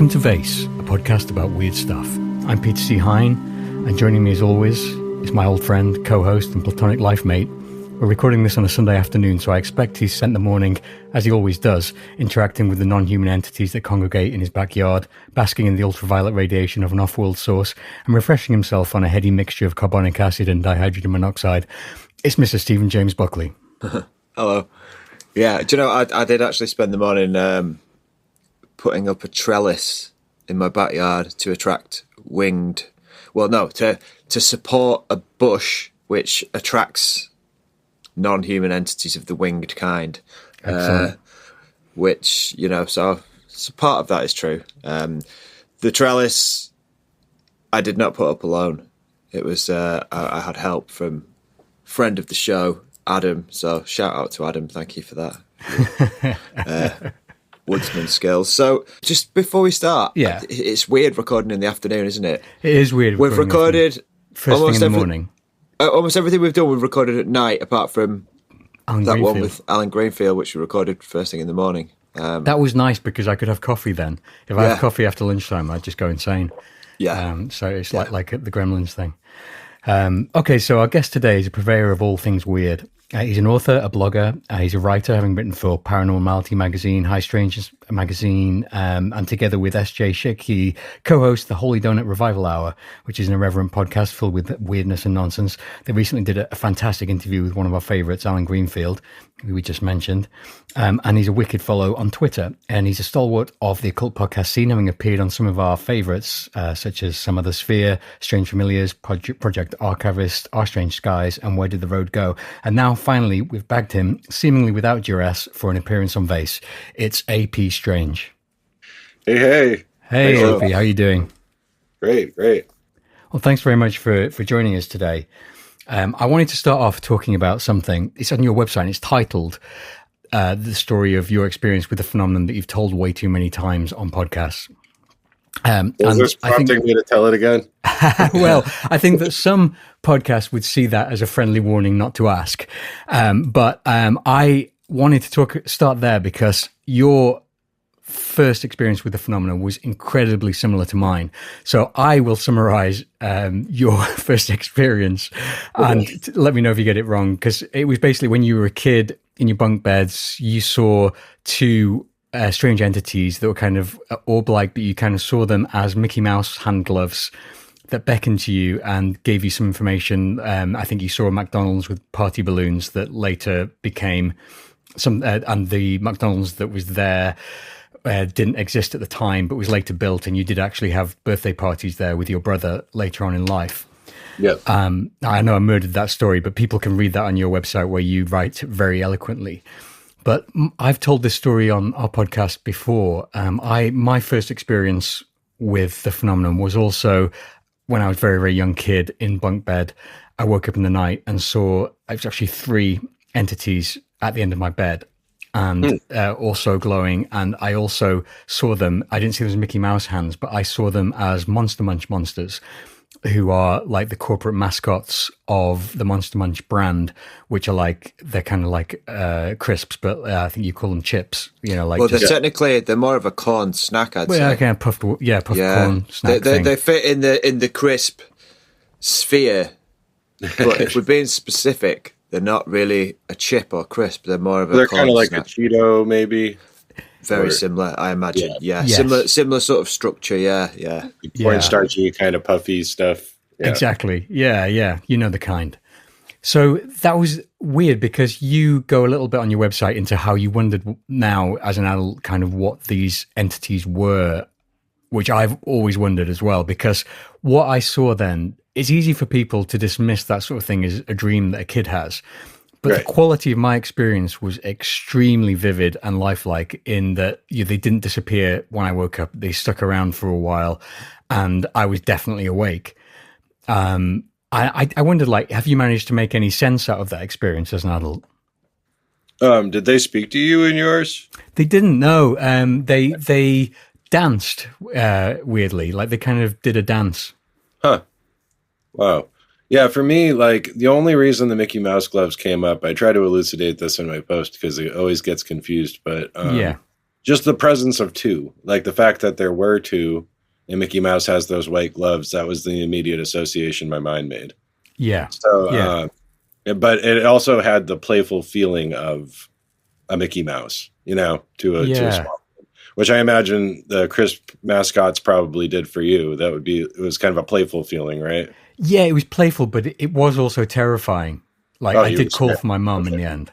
Welcome to Vayse, a podcast about weird stuff. I'm Peter C. Hine, and joining me as always is my old friend, co-host and platonic life mate. We're recording this on a Sunday afternoon, so I expect he spent the morning, as he always does, interacting with the non-human entities that congregate in his backyard, basking in the ultraviolet radiation of an off-world source, and refreshing himself on a heady mixture of carbonic acid and dihydrogen monoxide. It's Mr. Stephen James Buckley. Hello. Yeah, do you know, I did actually spend the morning putting up a trellis in my backyard to attract to support a bush which attracts non-human entities of the winged kind. Which, you know, so part of that is true. The trellis I did not put up alone. It was, I had help from friend of the show, Adam. So shout out to Adam. Thank you for that. Woodsman skills. So just before we start, it's weird recording in the afternoon, isn't it? It is weird. We've recorded first thing in the morning. Almost everything we've done, we've recorded at night, apart from one with Alan Greenfield, which we recorded first thing in the morning. That was nice because I could have coffee then. If I had coffee after lunchtime, I'd just go insane. Yeah. So it's like the Gremlins thing. Okay, so our guest today is a purveyor of all things weird. He's an author, a blogger. He's a writer, having written for Paranormality magazine, High Strangeness magazine, and together with S.J. Schick, he co-hosts the Holy Donut Revival Hour, which is an irreverent podcast filled with weirdness and nonsense. They recently did a fantastic interview with one of our favourites, Alan Greenfield, who we just mentioned. And he's a wicked follow on Twitter. And he's a stalwart of the occult podcast scene, having appeared on some of our favourites, such as Some Other Sphere, Strange Familiars, Project Archivist, Our Strange Skies, and Where Did the Road Go? And now, finally, we've bagged him, seemingly without duress, for an appearance on Vayse. It's AP Strange. Hey. Hey, AP, how are you doing? Great. Well, thanks very much for joining us today. I wanted to start off talking about something. It's on your website, and it's titled The Story of Your Experience with the Phenomenon That You've Told Way Too Many Times on Podcasts. Is this prompting me to tell it again? Well, I think that some podcasts would see that as a friendly warning not to ask. But I wanted to start there because your first experience with the phenomenon was incredibly similar to mine. So I will summarize your first experience and let me know if you get it wrong, because it was basically when you were a kid in your bunk beds, you saw two strange entities that were kind of orb-like, but you kind of saw them as Mickey Mouse hand gloves that beckoned to you and gave you some information. I think you saw a McDonald's with party balloons that later became some, and the McDonald's that was there didn't exist at the time, but was later built, and you did actually have birthday parties there with your brother later on in life. Yeah. I know I murdered that story, but people can read that on your website where you write very eloquently. But I've told this story on our podcast before. My first experience with the phenomenon was also when I was a very, very young kid in bunk bed. I woke up in the night and saw, it was actually three entities at the end of my bed, and also glowing. And I also saw them, I didn't see them as Mickey Mouse hands, but I saw them as Monster Munch monsters, who are like the corporate mascots of the Monster Munch brand, which are like, they're kind of like crisps, but I think you call them chips, you know, like. Well, they're more of a corn snack, I'd say. Yeah, kind of puffed corn snack thing. They fit in the crisp sphere, but if we're being specific, they're not really a chip or crisp. They're more of a. They're corn kind of like snack. a Cheeto, maybe. Very similar, I imagine. Yeah. Yes. Similar sort of structure. Yeah. Cornstarchy, kind of puffy stuff. Yeah. Exactly. Yeah. You know the kind. So that was weird because you go a little bit on your website into how you wondered now as an adult kind of what these entities were, which I've always wondered as well, because what I saw then, it's easy for people to dismiss that sort of thing as a dream that a kid has. But the quality of my experience was extremely vivid and lifelike in that they didn't disappear when I woke up. They stuck around for a while and I was definitely awake. I wondered, like, have you managed to make any sense out of that experience as an adult? Did they speak to you in yours? They didn't, no. They danced weirdly, like they kind of did a dance. Huh. Wow. Yeah, for me, like, the only reason the Mickey Mouse gloves came up, I try to elucidate this in my post because it always gets confused, but just the presence of two, like the fact that there were two and Mickey Mouse has those white gloves. That was the immediate association my mind made. Yeah. So, but it also had the playful feeling of a Mickey Mouse, to a small, which I imagine the crisp mascots probably did for you. It was kind of a playful feeling, right? Yeah, it was playful, but it was also terrifying. Like I did call for my mum in the end.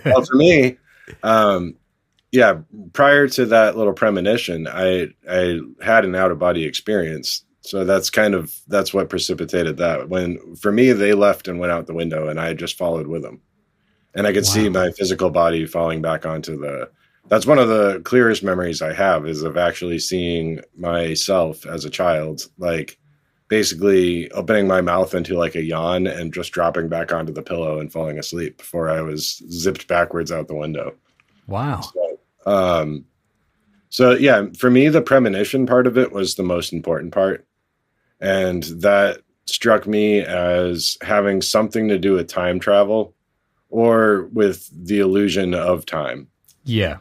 Well, for me, prior to that little premonition, I had an out-of-body experience. So that's what precipitated that. When, for me, they left and went out the window and I just followed with them. And I could see my physical body falling back onto that's one of the clearest memories I have, is of actually seeing myself as a child, like basically opening my mouth into like a yawn and just dropping back onto the pillow and falling asleep before I was zipped backwards out the window. Wow. So yeah, for me, the premonition part of it was the most important part. And that struck me as having something to do with time travel or with the illusion of time. Yeah.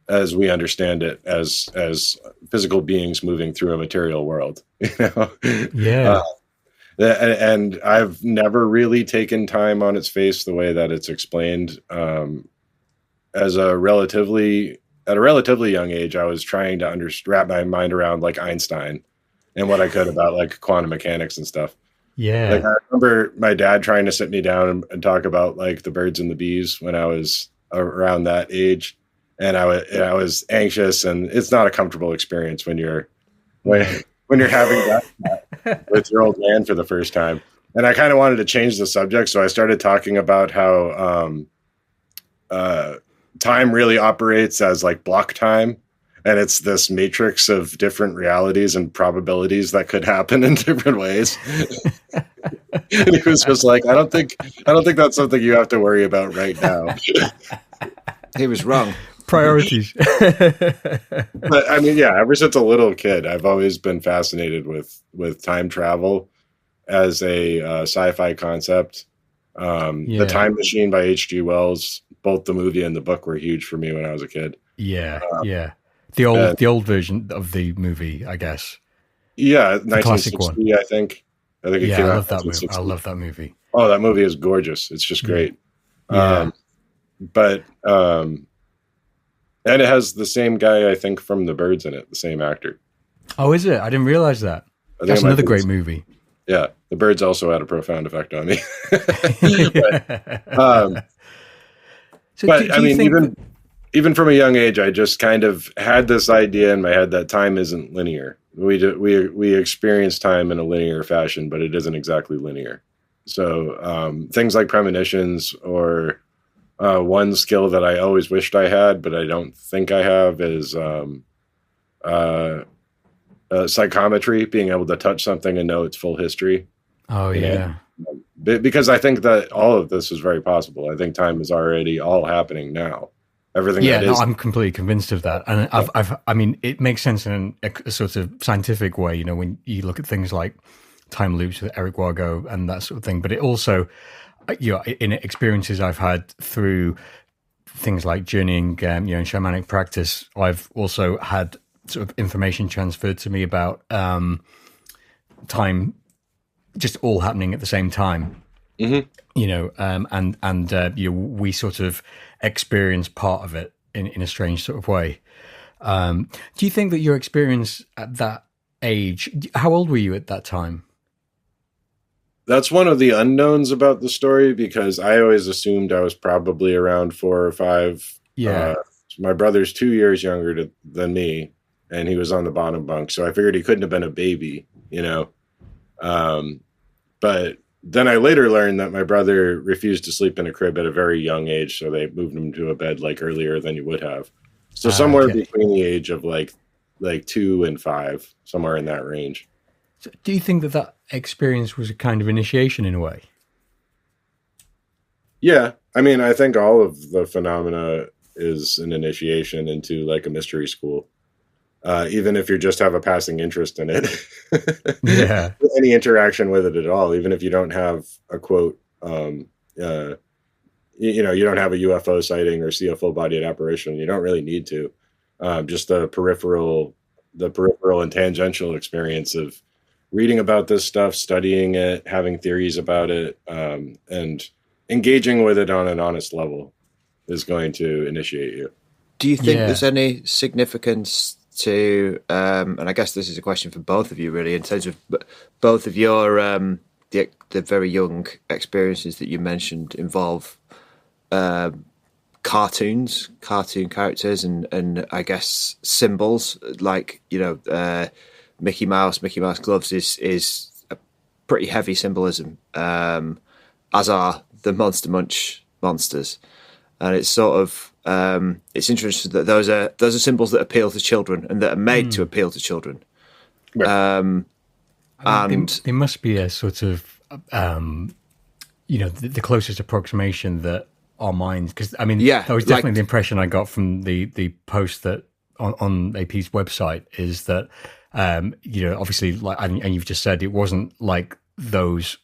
As we understand it as physical beings moving through a material world, Yeah. And I've never really taken time on its face the way that it's explained. At a relatively young age, I was trying to wrap my mind around like Einstein and what I could about like quantum mechanics and stuff. Yeah. Like I remember my dad trying to sit me down and talk about like the birds and the bees when I was around that age. And I was anxious, and it's not a comfortable experience when you're having that with your old man for the first time. And I kind of wanted to change the subject. So I started talking about how, time really operates as like block time. And it's this matrix of different realities and probabilities that could happen in different ways. And he was just like, I don't think that's something you have to worry about right now. He was wrong. Priorities. But I mean, yeah, ever since a little kid, I've always been fascinated with time travel as a sci-fi concept. The Time Machine by H.G. Wells, both the movie and the book were huge for me when I was a kid. Yeah. The old version of the movie, I guess. Yeah, the classic one. I think it came out. I love that movie. I love that movie. Oh, that movie is gorgeous. It's just great. Yeah. And it has the same guy, I think, from The Birds in it, the same actor. Oh, is it? I didn't realize that. That's another great movie. Yeah, The Birds also had a profound effect on me. But I mean, even from a young age, I just kind of had this idea in my head that time isn't linear. We experience time in a linear fashion, but it isn't exactly linear. So things like premonitions or one skill that I always wished I had, but I don't think I have, is psychometry, being able to touch something and know its full history. Oh, yeah. Because I think that all of this is very possible. I think time is already all happening now. Everything. Yeah, no, I'm completely convinced of that. And I mean, it makes sense in a sort of scientific way, when you look at things like time loops with Eric Wargo and that sort of thing. But it also, in experiences I've had through things like journeying, in shamanic practice, I've also had sort of information transferred to me about time just all happening at the same time. Mm-hmm. We sort of experience part of it in a strange sort of way. Do you think that your experience at that age, how old were you at that time? That's one of the unknowns about the story, because I always assumed I was probably around 4 or 5. Yeah. My brother's 2 years younger than me, and he was on the bottom bunk. So I figured he couldn't have been a baby, But then I later learned that my brother refused to sleep in a crib at a very young age. So they moved him to a bed like earlier than you would have. So somewhere between the age of like 2 and 5, somewhere in that range. So do you think that experience was a kind of initiation in a way? Yeah. I mean, I think all of the phenomena is an initiation into like a mystery school. Even if you just have a passing interest in it. Yeah. Any interaction with it at all, even if you don't have a quote, you don't have a UFO sighting or see a full bodied apparition. You don't really need to. Just the peripheral and tangential experience of reading about this stuff, studying it, having theories about it, and engaging with it on an honest level is going to initiate you. Do you think there's any significance to, and I guess this is a question for both of you really, in terms of both of your, the very young experiences that you mentioned involve cartoon characters and I guess symbols like, Mickey Mouse gloves is a pretty heavy symbolism, as are the Monster Munch monsters. And it's sort of, it's interesting that those are symbols that appeal to children and that are made to appeal to children. Right. And they must be a sort of, the closest approximation that our minds, because that was definitely the impression I got from the post that on AP's website is that, obviously, and you've just said it wasn't like those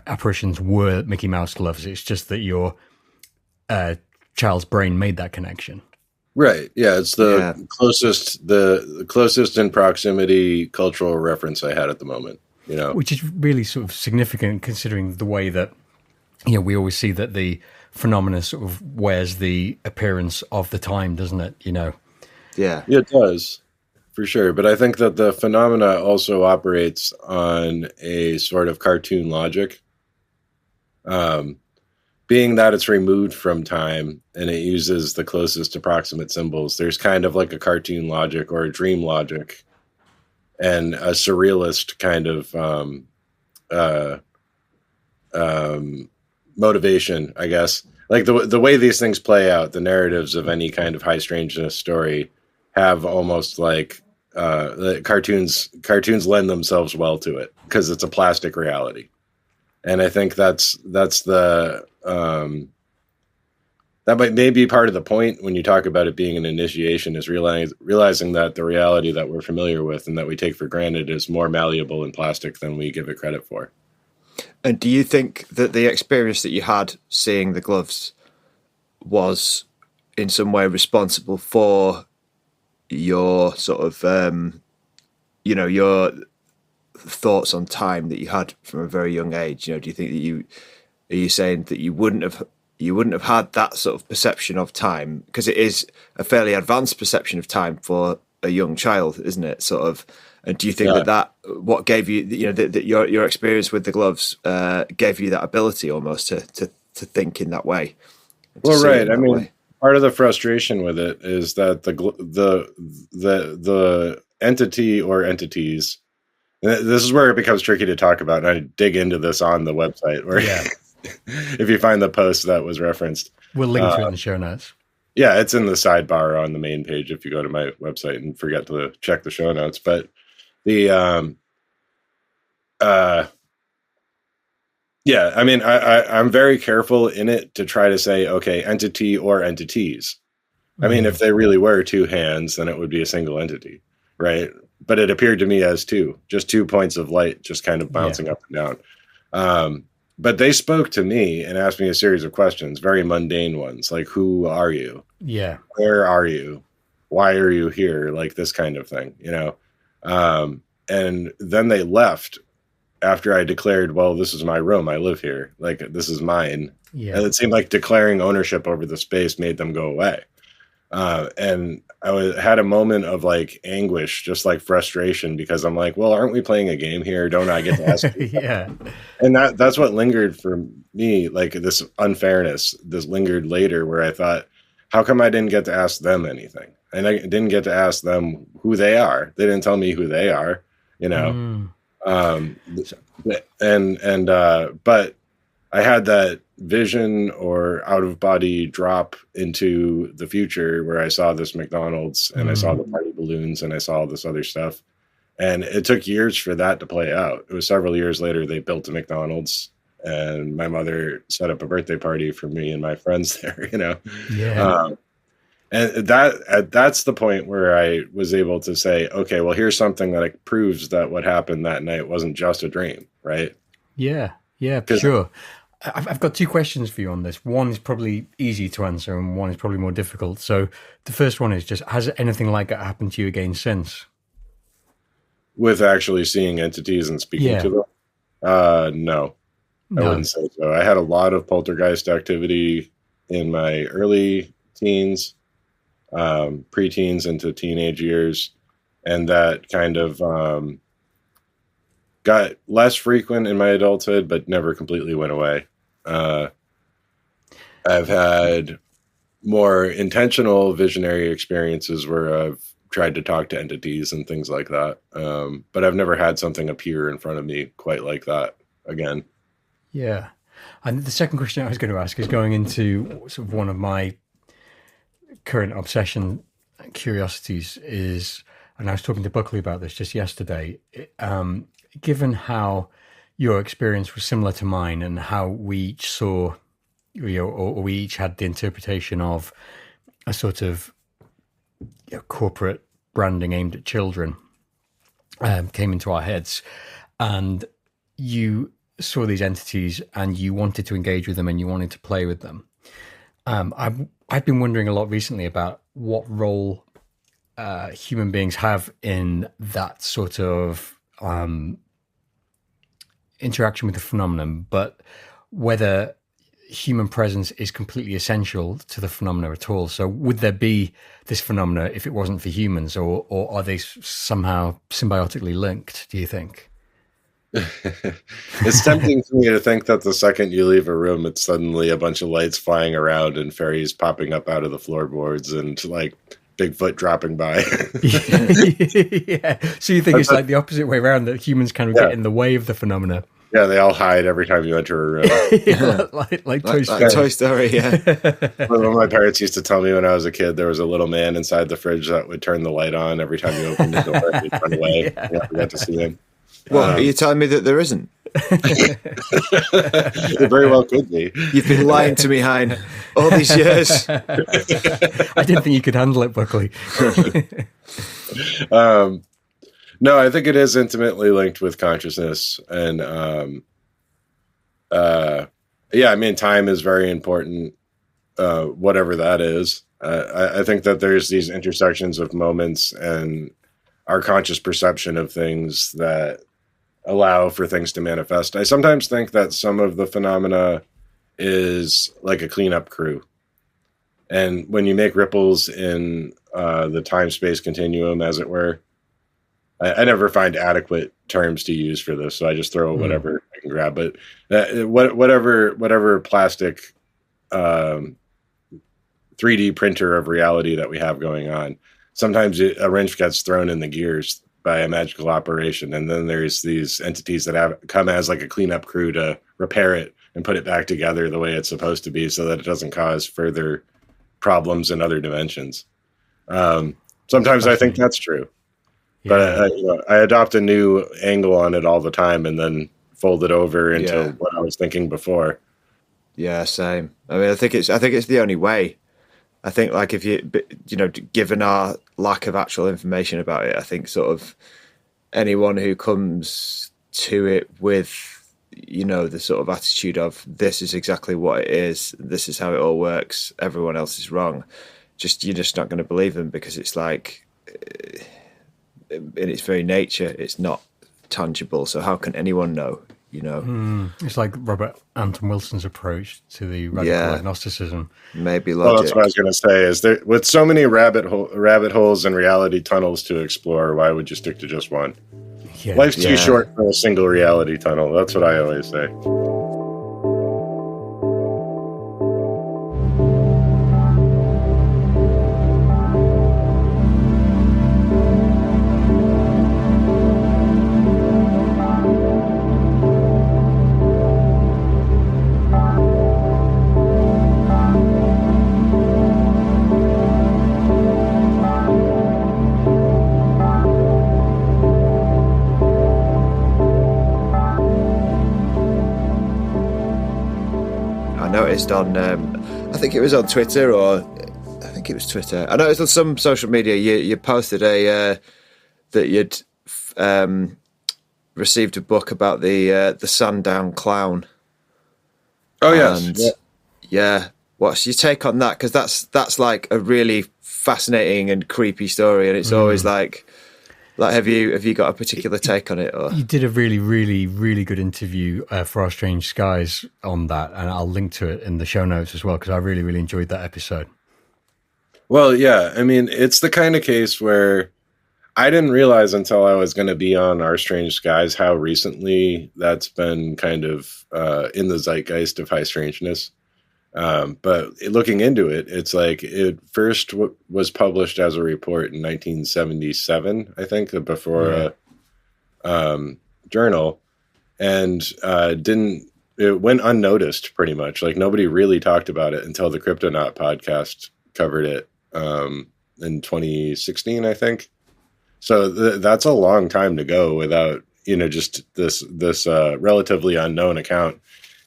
apparitions were Mickey Mouse gloves. It's just that your child's brain made that connection. Right. Yeah. It's the closest in proximity cultural reference I had at the moment, which is really sort of significant considering the way that, we always see that the phenomena sort of wears the appearance of the time, doesn't it? Yeah, it does. For sure. But I think that the phenomena also operates on a sort of cartoon logic. Being that it's removed from time and it uses the closest approximate symbols, there's kind of like a cartoon logic or a dream logic and a surrealist kind of motivation, I guess. Like the way these things play out, the narratives of any kind of high strangeness story have almost like cartoons lend themselves well to it because it's a plastic reality. And I think that's the that may be part of the point when you talk about it being an initiation, is realizing that the reality that we're familiar with and that we take for granted is more malleable and plastic than we give it credit for. And do you think that the experience that you had seeing the gloves was in some way responsible for your sort of, your thoughts on time that you had from a very young age? Do you think that are you saying that you wouldn't have had that sort of perception of time, because it is a fairly advanced perception of time for a young child, isn't it? Sort of. And do you think that what gave you, that your experience with the gloves gave you that ability almost to think in that way? Well, right. I mean, part of the frustration with it is that the entity or entities, and this is where it becomes tricky to talk about. And I dig into this on the website where if you find the post that was referenced, we'll link to it in the show notes. Yeah, it's in the sidebar on the main page if you go to my website and forget to check the show notes. But I'm very careful in it to try to say, okay, entity or entities. I mean, if they really were two hands, then it would be a single entity, right? But it appeared to me as just 2 points of light, just kind of bouncing up and down. But they spoke to me and asked me a series of questions, very mundane ones, like, who are you? Yeah. Where are you? Why are you here? Like this kind of thing, and then they left after I declared, well, this is my room. I live here. Like, this is mine. Yeah. And it seemed like declaring ownership over the space made them go away. And I had a moment of like anguish, just like frustration, because I'm like, well, aren't we playing a game here? Don't I get to ask you? Yeah. And that's what lingered for me, like this unfairness, this lingered later, where I thought, how come I didn't get to ask them anything? And I didn't get to ask them who they are. They didn't tell me who they are, but I had that vision or out of body drop into the future where I saw this McDonald's and I saw the party balloons and I saw all this other stuff. And it took years for that to play out. It was several years later, they built a McDonald's and my mother set up a birthday party for me and my friends there, Yeah. And that's the point where I was able to say, okay, well, here's something that proves that what happened that night wasn't just a dream, right? Yeah, for sure. I've got two questions for you on this. One is probably easy to answer, and one is probably more difficult. So the first one is just: has anything like that happened to you again since? With actually seeing entities and speaking to them? No, I wouldn't say so. I had a lot of poltergeist activity in my early teens, preteens into teenage years, and that kind of got less frequent in my adulthood, but never completely went away. I've had more intentional visionary experiences where I've tried to talk to entities and things like that. But I've never had something appear in front of me quite like that again. Yeah. And the second question I was going to ask is going into sort of one of my current obsession curiosities is, and I was talking to Buckley about this just yesterday, given how your experience was similar to mine and how we each saw, or we each had the interpretation of a sort of corporate branding aimed at children came into our heads, and you saw these entities and you wanted to engage with them and you wanted to play with them. I've been wondering a lot recently about what role human beings have in that sort of interaction with the phenomenon, but whether human presence is completely essential to the phenomena at all. So would there be this phenomena if it wasn't for humans, or are they somehow symbiotically linked, do you think? It's tempting for me to think that the second you leave a room, it's suddenly a bunch of lights flying around and fairies popping up out of the floorboards and like Bigfoot dropping by. Yeah. So you think it's like the opposite way around, that humans kind of get in the way of the phenomena? Yeah, they all hide every time you enter a room. like Toy Story. Toy Story, yeah. One of my parents used to tell me when I was a kid, there was a little man inside the fridge that would turn the light on every time you opened the door and he'd run away. Yeah. You never got to see him. What, are you telling me that there isn't? It very well could be. You've been lying to me, Hine, all these years. I didn't think you could handle it, Buckley. No, I think it is intimately linked with consciousness. And yeah, I mean, time is very important, whatever that is. I think that there's these intersections of moments and our conscious perception of things that allow for things to manifest. I sometimes think that some of the phenomena is like a cleanup crew. And when you make ripples in the time-space continuum, as it were, I never find adequate terms to use for this, so I just throw whatever I can grab. But whatever plastic 3D printer of reality that we have going on, sometimes a wrench gets thrown in the gears by a magical operation, and then there's these entities that have come as like a cleanup crew to repair it and put it back together the way it's supposed to be, so that it doesn't cause further problems in other dimensions. Sometimes I think that's true, but I adopt a new angle on it all the time, and then fold it over into what I was thinking before. Yeah, same. I mean, I think it's the only way. I think, like, if given our lack of actual information about it, I think sort of anyone who comes to it with, the sort of attitude of this is exactly what it is, this is how it all works, everyone else is wrong, you're just not going to believe them, because it's like, in its very nature, it's not tangible. So how can anyone know? It's like Robert Anton Wilson's approach to the radical agnosticism. Maybe logic. Well, that's what I was going to say. Is there, with so many rabbit holes and reality tunnels to explore, why would you stick to just one? Yeah. Life's too short for a single reality tunnel. That's what I always say. On I think it was on Twitter, I know it was on some social media, you posted that you'd received a book about the Sandown clown. Oh, yes. And yeah, what's your take on that? Because that's like a really fascinating and creepy story, and it's always like have you got a particular take on it? Or You did a really, really, really good interview for Our Strange Skies on that, and I'll link to it in the show notes as well, because I really, really enjoyed that episode. Well, yeah, I mean, it's the kind of case where I didn't realize until I was going to be on Our Strange Skies how recently that's been kind of in the zeitgeist of High Strangeness. But looking into it, it's like it first was published as a report in 1977, I think, before a journal, and it went unnoticed pretty much. Like nobody really talked about it until the Cryptonaut podcast covered it in 2016, I think. So that's a long time to go without, just this relatively unknown account.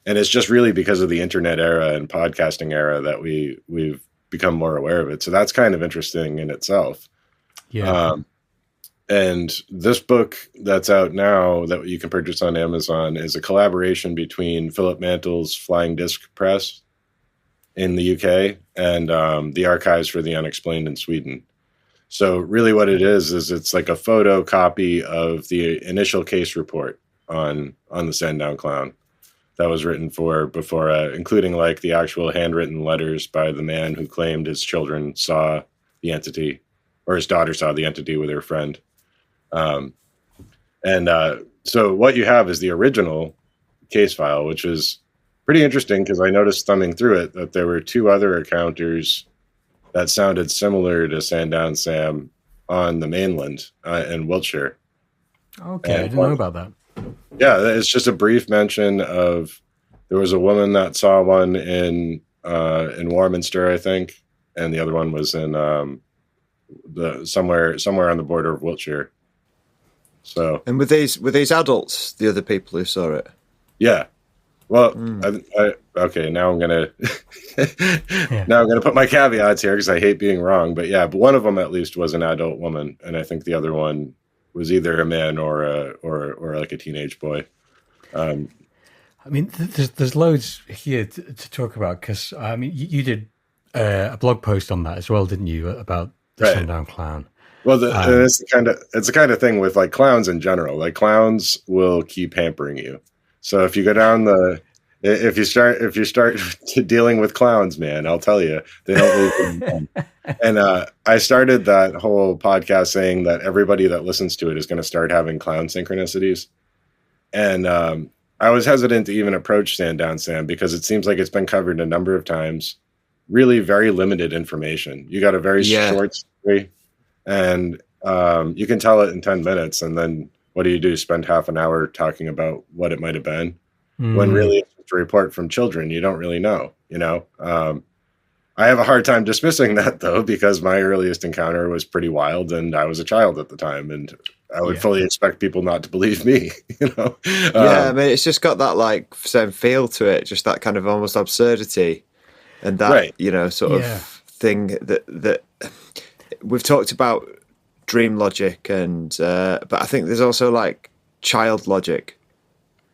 And it's just really because of the internet era and podcasting era that we've become more aware of it. So that's kind of interesting in itself. Yeah. And this book that's out now that you can purchase on Amazon is a collaboration between Philip Mantle's Flying Disc Press in the UK and the Archives for the Unexplained in Sweden. So really what it is it's like a photocopy of the initial case report on the Sandown Clown that was written before, including like the actual handwritten letters by the man who claimed his children saw the entity, or his daughter saw the entity with her friend. So what you have is the original case file, which is pretty interesting because I noticed thumbing through it that there were two other encounters that sounded similar to Sandown Sam on the mainland in Wiltshire. Okay, I didn't know about that. Yeah, it's just a brief mention of there was a woman that saw one in Warminster, I think, and the other one was in somewhere on the border of Wiltshire. So, and were these adults, the other people who saw it? Yeah. Well, okay. Now I'm gonna put my caveats here because I hate being wrong. But yeah, but one of them at least was an adult woman, and I think the other one was either a man or like a teenage boy. I mean, there's loads here to talk about because I mean, you did a blog post on that as well, didn't you? About the Sundown Clown. Well, it's the kind of thing with like clowns in general. Like clowns will keep hampering you. So if you go down if you start dealing with clowns, man, I'll tell you, they don't leave you. And I started that whole podcast saying that everybody that listens to it is going to start having clown synchronicities. And I was hesitant to even approach Sandown Sam because it seems like it's been covered a number of times. Really very limited information. You got a very short story and you can tell it in 10 minutes. And then what do? Spend half an hour talking about what it might have been when really it's a report from children. You don't really know, I have a hard time dismissing that though, because my earliest encounter was pretty wild and I was a child at the time and I would fully expect people not to believe me, I mean, it's just got that like same feel to it, just that kind of almost absurdity and that, sort of thing that we've talked about dream logic and, but I think there's also like child logic,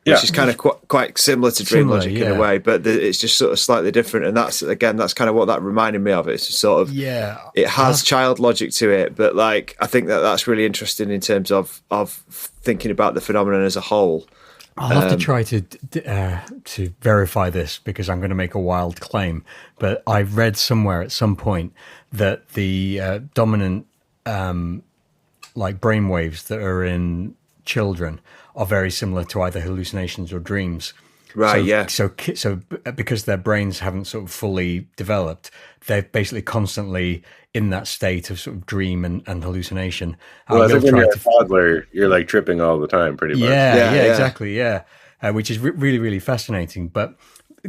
which is kind of quite similar to dream logic in a way, but it's just sort of slightly different. And that's kind of what that reminded me of. It's just sort of, it has child logic to it, but like, I think that's really interesting in terms of thinking about the phenomenon as a whole. I'll have to try to verify this because I'm going to make a wild claim, but I read somewhere at some point that the dominant like brainwaves that are in children are very similar to either hallucinations or dreams. Right. So because their brains haven't sort of fully developed, they're basically constantly in that state of sort of dream and hallucination. Well, I think when you're a toddler, you're like tripping all the time, pretty much. Yeah, exactly. Yeah. Which is really, really fascinating. But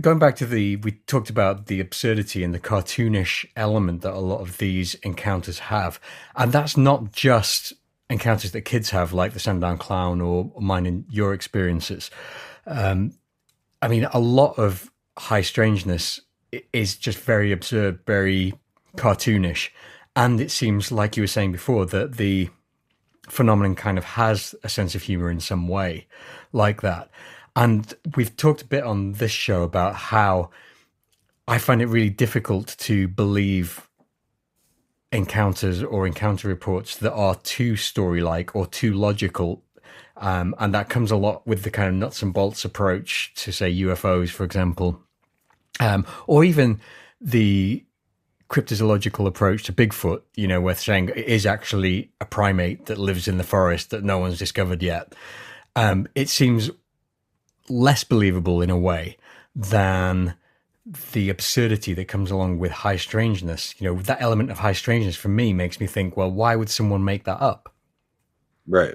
going back to we talked about the absurdity and the cartoonish element that a lot of these encounters have. And that's not just encounters that kids have, like the Sandown Clown or mine and your experiences. I mean, a lot of High Strangeness is just very absurd, very cartoonish. And it seems, like you were saying before, that the phenomenon kind of has a sense of humor in some way like that. And we've talked a bit on this show about how I find it really difficult to believe encounters or encounter reports that are too story-like or too logical. And that comes a lot with the kind of nuts and bolts approach to, say, UFOs, for example, or even the cryptozoological approach to Bigfoot, you know, where saying it is actually a primate that lives in the forest that no one's discovered yet. It seems less believable in a way than the absurdity that comes along with high strangeness. You know, that element of high strangeness for me makes me think, well, why would someone make that up? Right.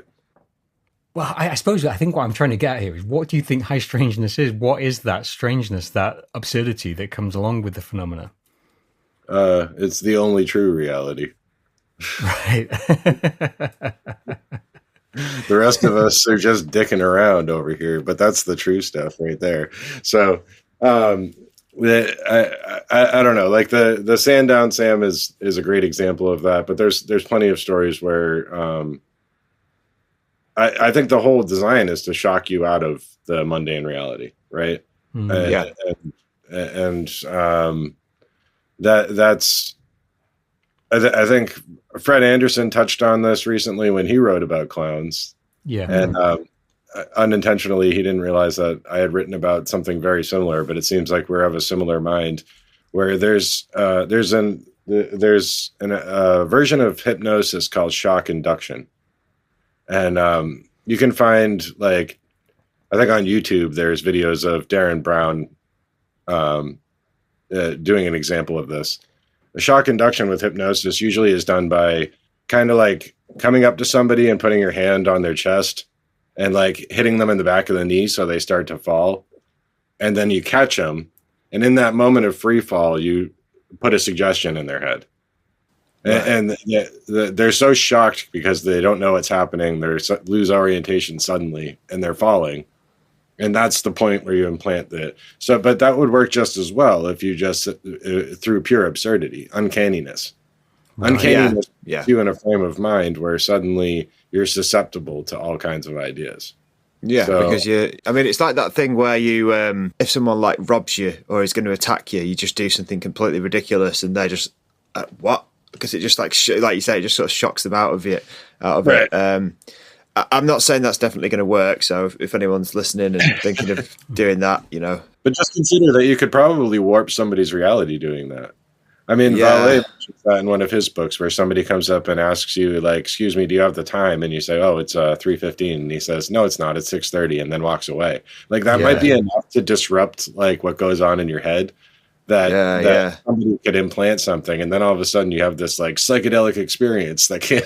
Well, I suppose I think what I'm trying to get here is, what do you think high strangeness is? What is that strangeness, that absurdity that comes along with the phenomena? It's the only true reality. Right. The rest of us are just dicking around over here, but that's the true stuff right there. So, I don't know. Like the Sandown Sam is a great example of that, but there's plenty of stories where I think the whole design is to shock you out of the mundane reality, right? Yeah. That's I think Fred Anderson touched on this recently when he wrote about clowns. Yeah. And unintentionally, he didn't realize that I had written about something very similar, but it seems like we're of a similar mind, where there's a version of hypnosis called shock induction. And you can find, like, I think on YouTube, there's videos of Darren Brown doing an example of this. The shock induction with hypnosis usually is done by kind of like coming up to somebody and putting your hand on their chest and like hitting them in the back of the knee so they start to fall. And then you catch them. And in that moment of free fall, you put a suggestion in their head. Right. And they're so shocked because they don't know what's happening. They lose orientation suddenly and they're falling. And that's the point where you implant that. So, but that would work just as well if you just through pure absurdity, uncanniness. Uncanniness puts you in a frame of mind where suddenly you're susceptible to all kinds of ideas. Yeah, so, because it's like that thing where you, if someone like robs you or is going to attack you, you just do something completely ridiculous and they're just, what? Because it just like you say, it just sort of shocks them out of it. I'm not saying that's definitely going to work. So if anyone's listening and thinking of doing that, you know. But just consider that you could probably warp somebody's reality doing that. I mean, Vayse mentions that in one of his books where somebody comes up and asks you, like, excuse me, do you have the time? And you say, oh, it's 3:15. And he says, no, it's not. It's 6:30, and then walks away. Like, that might be enough to disrupt, like, what goes on in your head. That somebody could implant something, and then all of a sudden you have this like psychedelic experience that can't.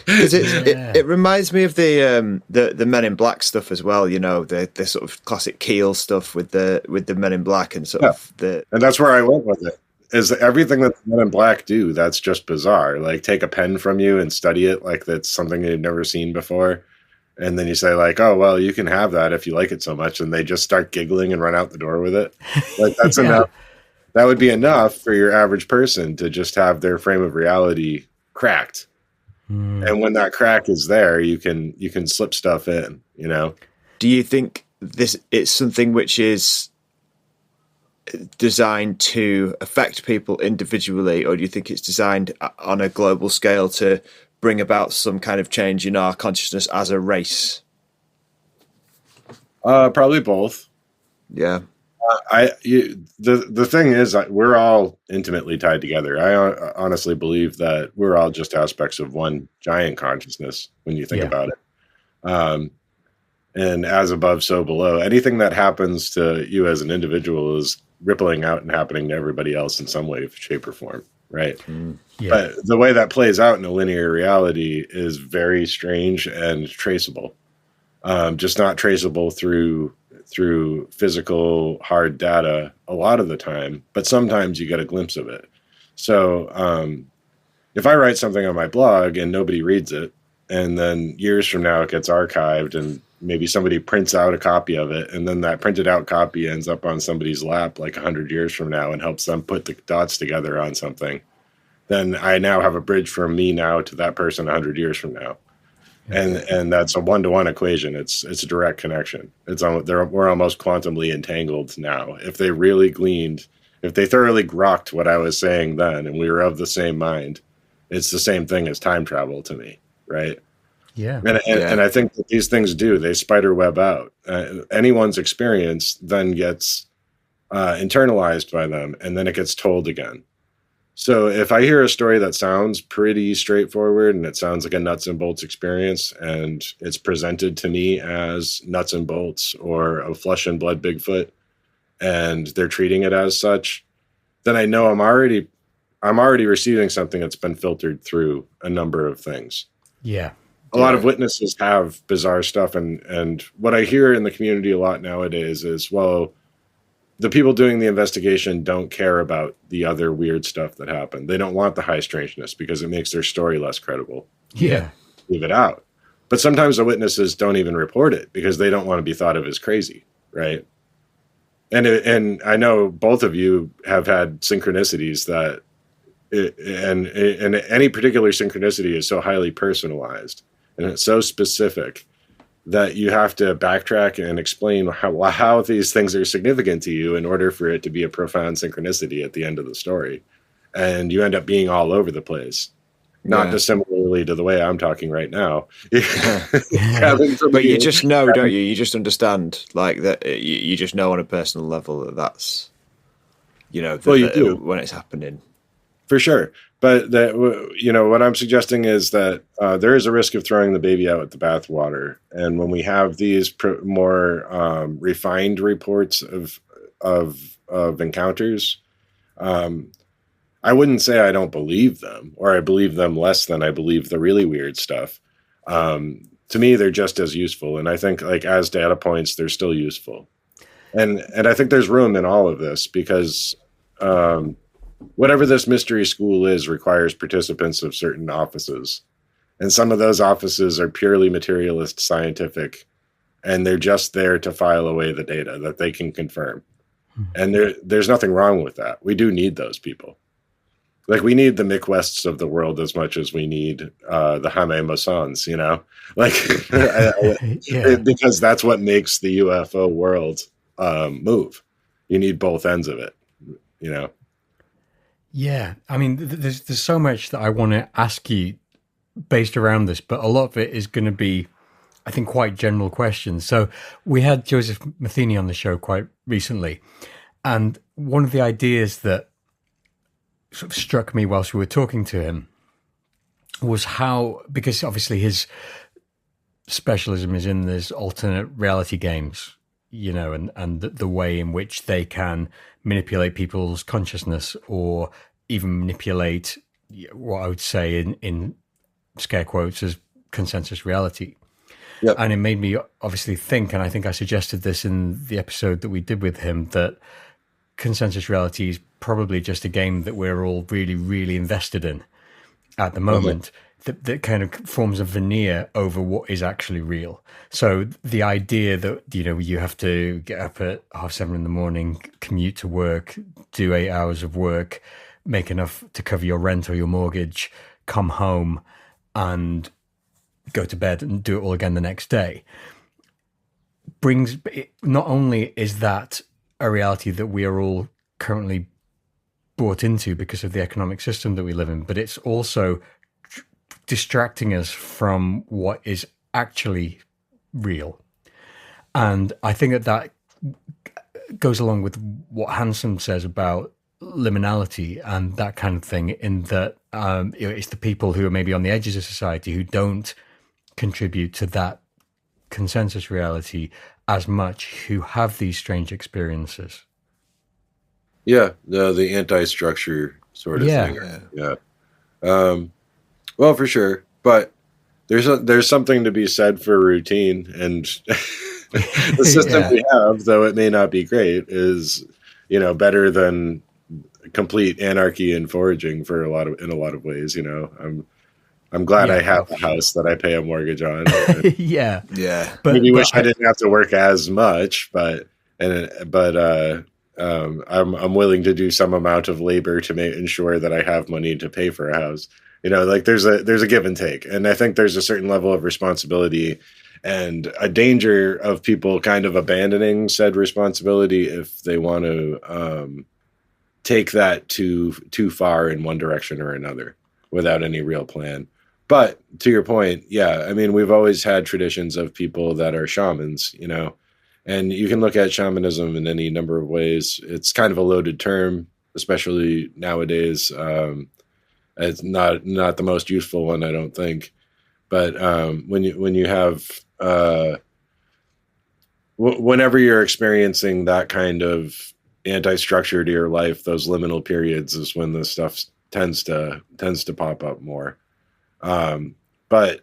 It reminds me of the Men in Black stuff as well. You know, the sort of classic Keel stuff with the Men in Black and sort of and that's where I went with it. Is everything that the Men in Black do that's just bizarre? Like take a pen from you and study it like that's something you've never seen before. And then you say like, oh, well, you can have that if you like it so much. And they just start giggling and run out the door with it. Like that's enough. That would be enough for your average person to just have their frame of reality cracked. And when that crack is there, you can slip stuff in, you know? Do you think it's something which is designed to affect people individually, or do you think it's designed on a global scale to bring about some kind of change in our consciousness as a race? Probably both. Yeah. The thing is, we're all intimately tied together. I honestly believe that we're all just aspects of one giant consciousness when you think about it. And as above, so below. Anything that happens to you as an individual is rippling out and happening to everybody else in some way, shape, or form, right? But the way that plays out in a linear reality is very strange and traceable. Just not traceable through physical hard data a lot of the time, but sometimes you get a glimpse of it. So if I write something on my blog and nobody reads it, and then years from now it gets archived and maybe somebody prints out a copy of it, and then that printed out copy ends up on somebody's lap like 100 years from now and helps them put the dots together on something, then I now have a bridge from me now to that person 100 years from now. And that's a 1-to-1 equation. It's a direct connection. We're almost quantumly entangled now. If they really gleaned, if they thoroughly grokked what I was saying then, and we were of the same mind, it's the same thing as time travel to me, right? Yeah. And I think that these things they spider web out. Anyone's experience then gets internalized by them, and then it gets told again. So if I hear a story that sounds pretty straightforward and it sounds like a nuts and bolts experience, and it's presented to me as nuts and bolts or a flesh and blood Bigfoot, and they're treating it as such, then I know I'm already receiving something that's been filtered through a number of things. Yeah. A lot of witnesses have bizarre stuff. And what I hear in the community a lot nowadays is, well, the people doing the investigation don't care about the other weird stuff that happened. They don't want the high strangeness because it makes their story less credible. Yeah. Leave it out. But sometimes the witnesses don't even report it because they don't want to be thought of as crazy, right? And I know both of you have had synchronicities that, and any particular synchronicity is so highly personalized and it's so specific that you have to backtrack and explain how these things are significant to you in order for it to be a profound synchronicity at the end of the story. And you end up being all over the place. Not dissimilarly to the way I'm talking right now. But you just know, don't you? You just understand, like, that you just know on a personal level that's, you know, you do. When it's happening. For sure. But what I'm suggesting is that there is a risk of throwing the baby out with the bathwater. And when we have these more refined reports of encounters, I wouldn't say I don't believe them, or I believe them less than I believe the really weird stuff. To me, they're just as useful. And I think, like, as data points, they're still useful. And I think there's room in all of this because whatever this mystery school is requires participants of certain offices. And some of those offices are purely materialist scientific, and they're just there to file away the data that they can confirm. And there's nothing wrong with that. We do need those people. Like, we need the Mick Wests of the world as much as we need the Jaime Maussands, you know? Like, because that's what makes the UFO world move. You need both ends of it, you know? Yeah, I mean, there's so much that I want to ask you based around this, but a lot of it is going to be, I think, quite general questions. So we had Joseph Matheny on the show quite recently, and one of the ideas that sort of struck me whilst we were talking to him was how, because obviously his specialism is in this alternate reality games, you know, and the way in which they can manipulate people's consciousness or even manipulate what I would say in scare quotes as consensus reality. Yep. And it made me obviously think, and I think I suggested this in the episode that we did with him, that consensus reality is probably just a game that we're all really, really invested in at the moment. That kind of forms a veneer over what is actually real. So the idea that, you know, you have to get up at 7:30 in the morning, commute to work, do 8 hours of work, make enough to cover your rent or your mortgage, come home and go to bed and do it all again the next day, not only is that a reality that we are all currently bought into because of the economic system that we live in, but it's also distracting us from what is actually real. And I think that goes along with what Hansen says about liminality and that kind of thing, in that it's the people who are maybe on the edges of society who don't contribute to that consensus reality as much, who have these strange experiences. Yeah, the anti-structure sort of thing. Yeah. Well, for sure, but there's something to be said for routine, and the system we have, though it may not be great, is, you know, better than complete anarchy and foraging in a lot of ways. You know, I'm glad I have a house that I pay a mortgage on. Yeah. But maybe wish I didn't have to work as much, but I'm willing to do some amount of labor to ensure that I have money to pay for a house. Like there's a give and take. And I think there's a certain level of responsibility and a danger of people kind of abandoning said responsibility if they want to take that too far in one direction or another without any real plan. But to your point, yeah, I mean, we've always had traditions of people that are shamans, and you can look at shamanism in any number of ways. It's kind of a loaded term, especially nowadays. It's not the most useful one, I don't think. But when you have whenever you're experiencing that kind of anti-structure to your life, those liminal periods is when this stuff tends to pop up more. But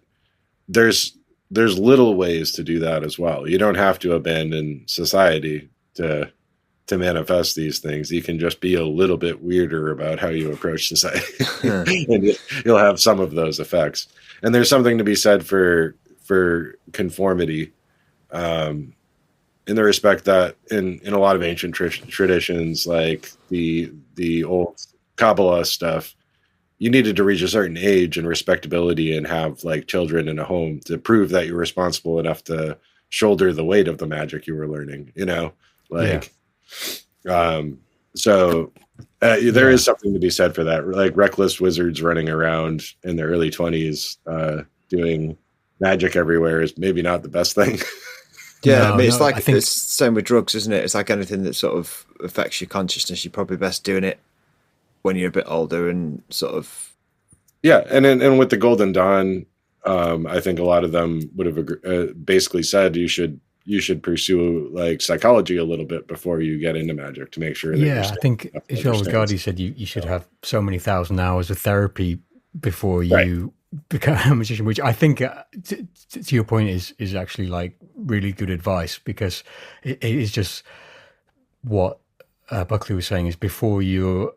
there's little ways to do that as well. You don't have to abandon society to manifest these things. You can just be a little bit weirder about how you approach society, and you'll have some of those effects. And there's something to be said for conformity, in the respect that in a lot of ancient traditions, like the old Kabbalah stuff, you needed to reach a certain age and respectability and have like children in a home to prove that you're responsible enough to shoulder the weight of the magic you were learning, So there is something to be said for that. Like reckless wizards running around in their early 20s doing magic everywhere is maybe not the best thing. Yeah, I mean, it's like it's the same with drugs, isn't it? It's like anything that sort of affects your consciousness. You're probably best doing it when you're a bit older and sort of. Yeah, and with the Golden Dawn, I think a lot of them would have basically said you should pursue like psychology a little bit before you get into magic to make sure. That I think Charles Gardy said you should have so many thousand hours of therapy before you become a magician, which I think to your point is actually like really good advice, because it is just what Buckley was saying is before you're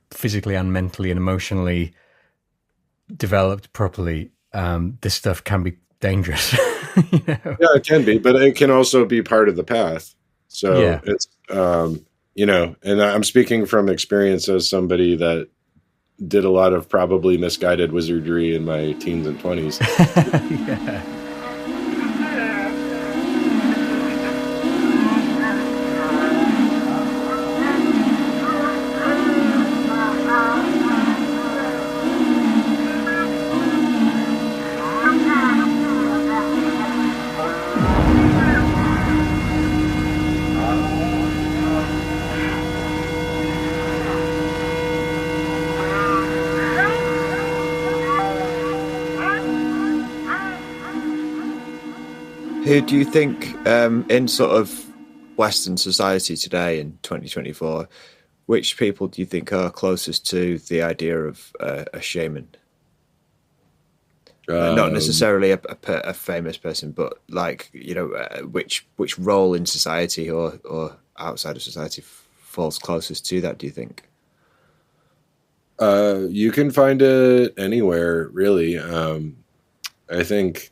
physically and mentally and emotionally developed properly, this stuff can be dangerous. Yeah, it can be, but it can also be part of the path. So it's and I'm speaking from experience as somebody that did a lot of probably misguided wizardry in my teens and 20s. Yeah. Who do you think, in sort of Western society today in 2024, which people do you think are closest to the idea of a shaman? Not necessarily a famous person, but like, which role in society or outside of society falls closest to that, do you think? You can find it anywhere, really. I think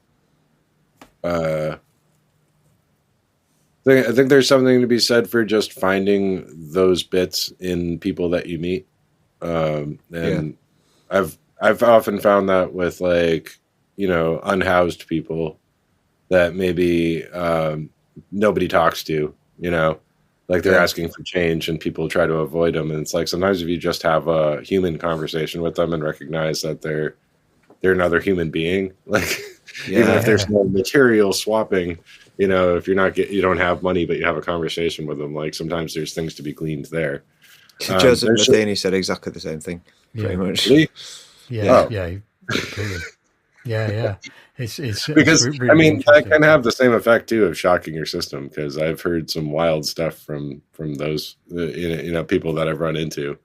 I think there's something to be said for just finding those bits in people that you meet. And I've often found that with like, unhoused people that maybe nobody talks to, like they're asking for change and people try to avoid them. And it's like, sometimes if you just have a human conversation with them and recognize that they're another human being, like even if there's no material swapping, if you don't have money, but you have a conversation with them, like sometimes there's things to be gleaned there. Joseph Matheny said exactly the same thing, pretty much. Really? Yeah. It's because it's really I mean that interesting. can have the same effect too of shocking your system, because I've heard some wild stuff from those people that I've run into.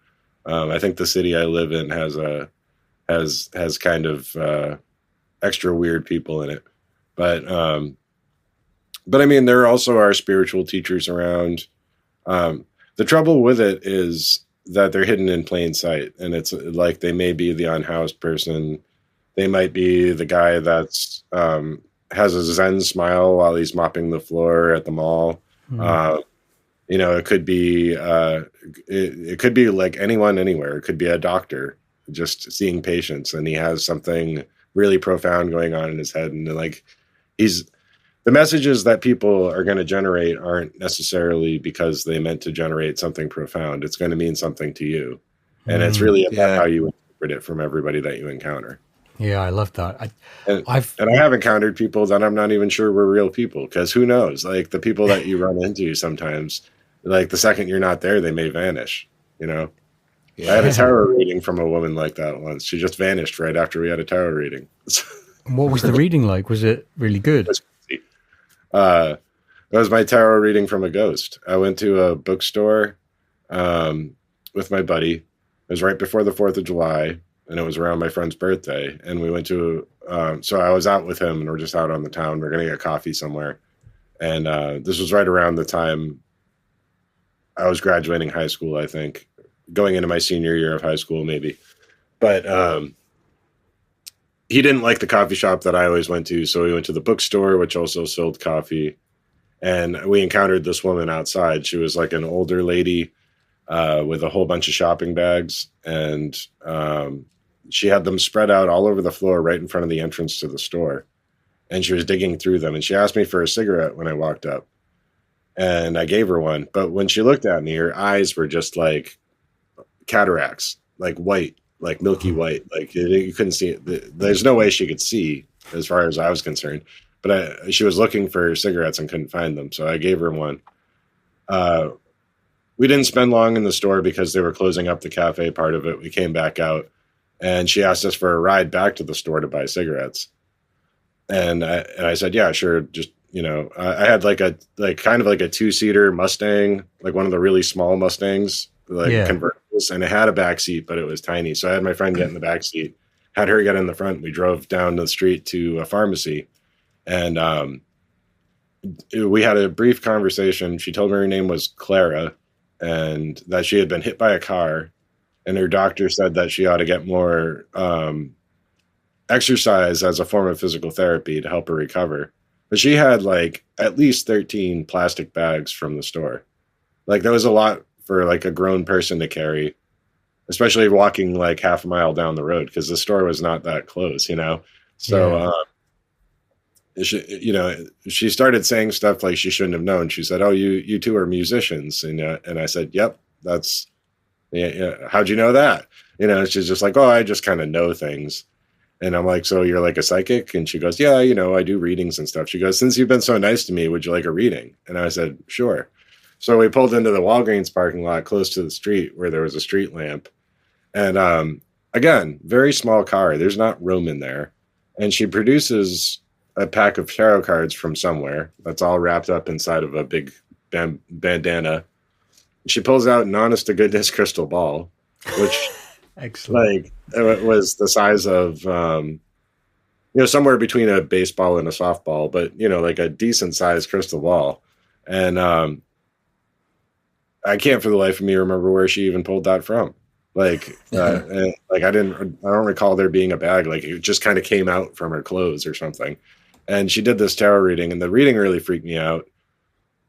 I think the city I live in has kind of extra weird people in it, but I mean there also are spiritual teachers around. The trouble with it is that they're hidden in plain sight, and it's like they may be the unhoused person. They might be the guy that's has a Zen smile while he's mopping the floor at the mall. It could be it could be like anyone anywhere. It could be a doctor. just seeing patients, and he has something really profound going on in his head. And like, the messages that people are going to generate aren't necessarily because they meant to generate something profound. It's going to mean something to you. And it's really about how you interpret it from everybody that you encounter. Yeah, I love that. I have encountered people that I'm not even sure were real people, because who knows? Like, the people that you run into sometimes, like, the second you're not there, they may vanish, you know? Yeah. I had a tarot reading from a woman like that once. She just vanished right after we had a tarot reading. What was the reading like? Was it really good? That was my tarot reading from a ghost. I went to a bookstore with my buddy. It was right before the 4th of July, and it was around my friend's birthday. And we went to, so I was out with him, and we're just out on the town. We're going to get coffee somewhere. And this was right around the time I was graduating high school, I think, going into my senior year of high school, maybe. But he didn't like the coffee shop that I always went to, so we went to the bookstore, which also sold coffee. And we encountered this woman outside. She was like an older lady with a whole bunch of shopping bags, and she had them spread out all over the floor right in front of the entrance to the store. And she was digging through them, and she asked me for a cigarette when I walked up. And I gave her one. But when she looked at me, her eyes were just like cataracts, like white, like milky white. Like you couldn't see it. There's no way she could see, as far as I was concerned. But she was looking for cigarettes and couldn't find them. So I gave her one. We didn't spend long in the store because they were closing up the cafe part of it. We came back out, and she asked us for a ride back to the store to buy cigarettes. And I said, yeah, sure. Just, you know, I had kind of like a 2-seater Mustang, like one of the really small Mustangs, like convertibles, and it had a back seat, but it was tiny. So I had my friend get in the back seat, had her get in the front. We drove down the street to a pharmacy, and we had a brief conversation. She told me her name was Clara, and that she had been hit by a car, and her doctor said that she ought to get more exercise as a form of physical therapy to help her recover. But she had like at least 13 plastic bags from the store. Like, that was a lot for like a grown person to carry, especially walking like half a mile down the road, because the store was not that close, you know? So, she started saying stuff like she shouldn't have known. She said, "Oh, you two are musicians." And I said, "Yep, that's, yeah. How'd you know that?" You know, she's just like, "Oh, I just kind of know things." And I'm like, "So you're like a psychic?" And she goes, "Yeah, you know, I do readings and stuff." She goes, "Since you've been so nice to me, would you like a reading?" And I said, "Sure." So we pulled into the Walgreens parking lot close to the street where there was a street lamp. And again, very small car. There's not room in there. And she produces a pack of tarot cards from somewhere that's all wrapped up inside of a big bandana. She pulls out an honest to goodness crystal ball, which excellent. Like, it was the size of, somewhere between a baseball and a softball, but, like a decent sized crystal ball. And I can't for the life of me remember where she even pulled that from. Like, I don't recall there being a bag. Like, it just kind of came out from her clothes or something. And she did this tarot reading, and the reading really freaked me out.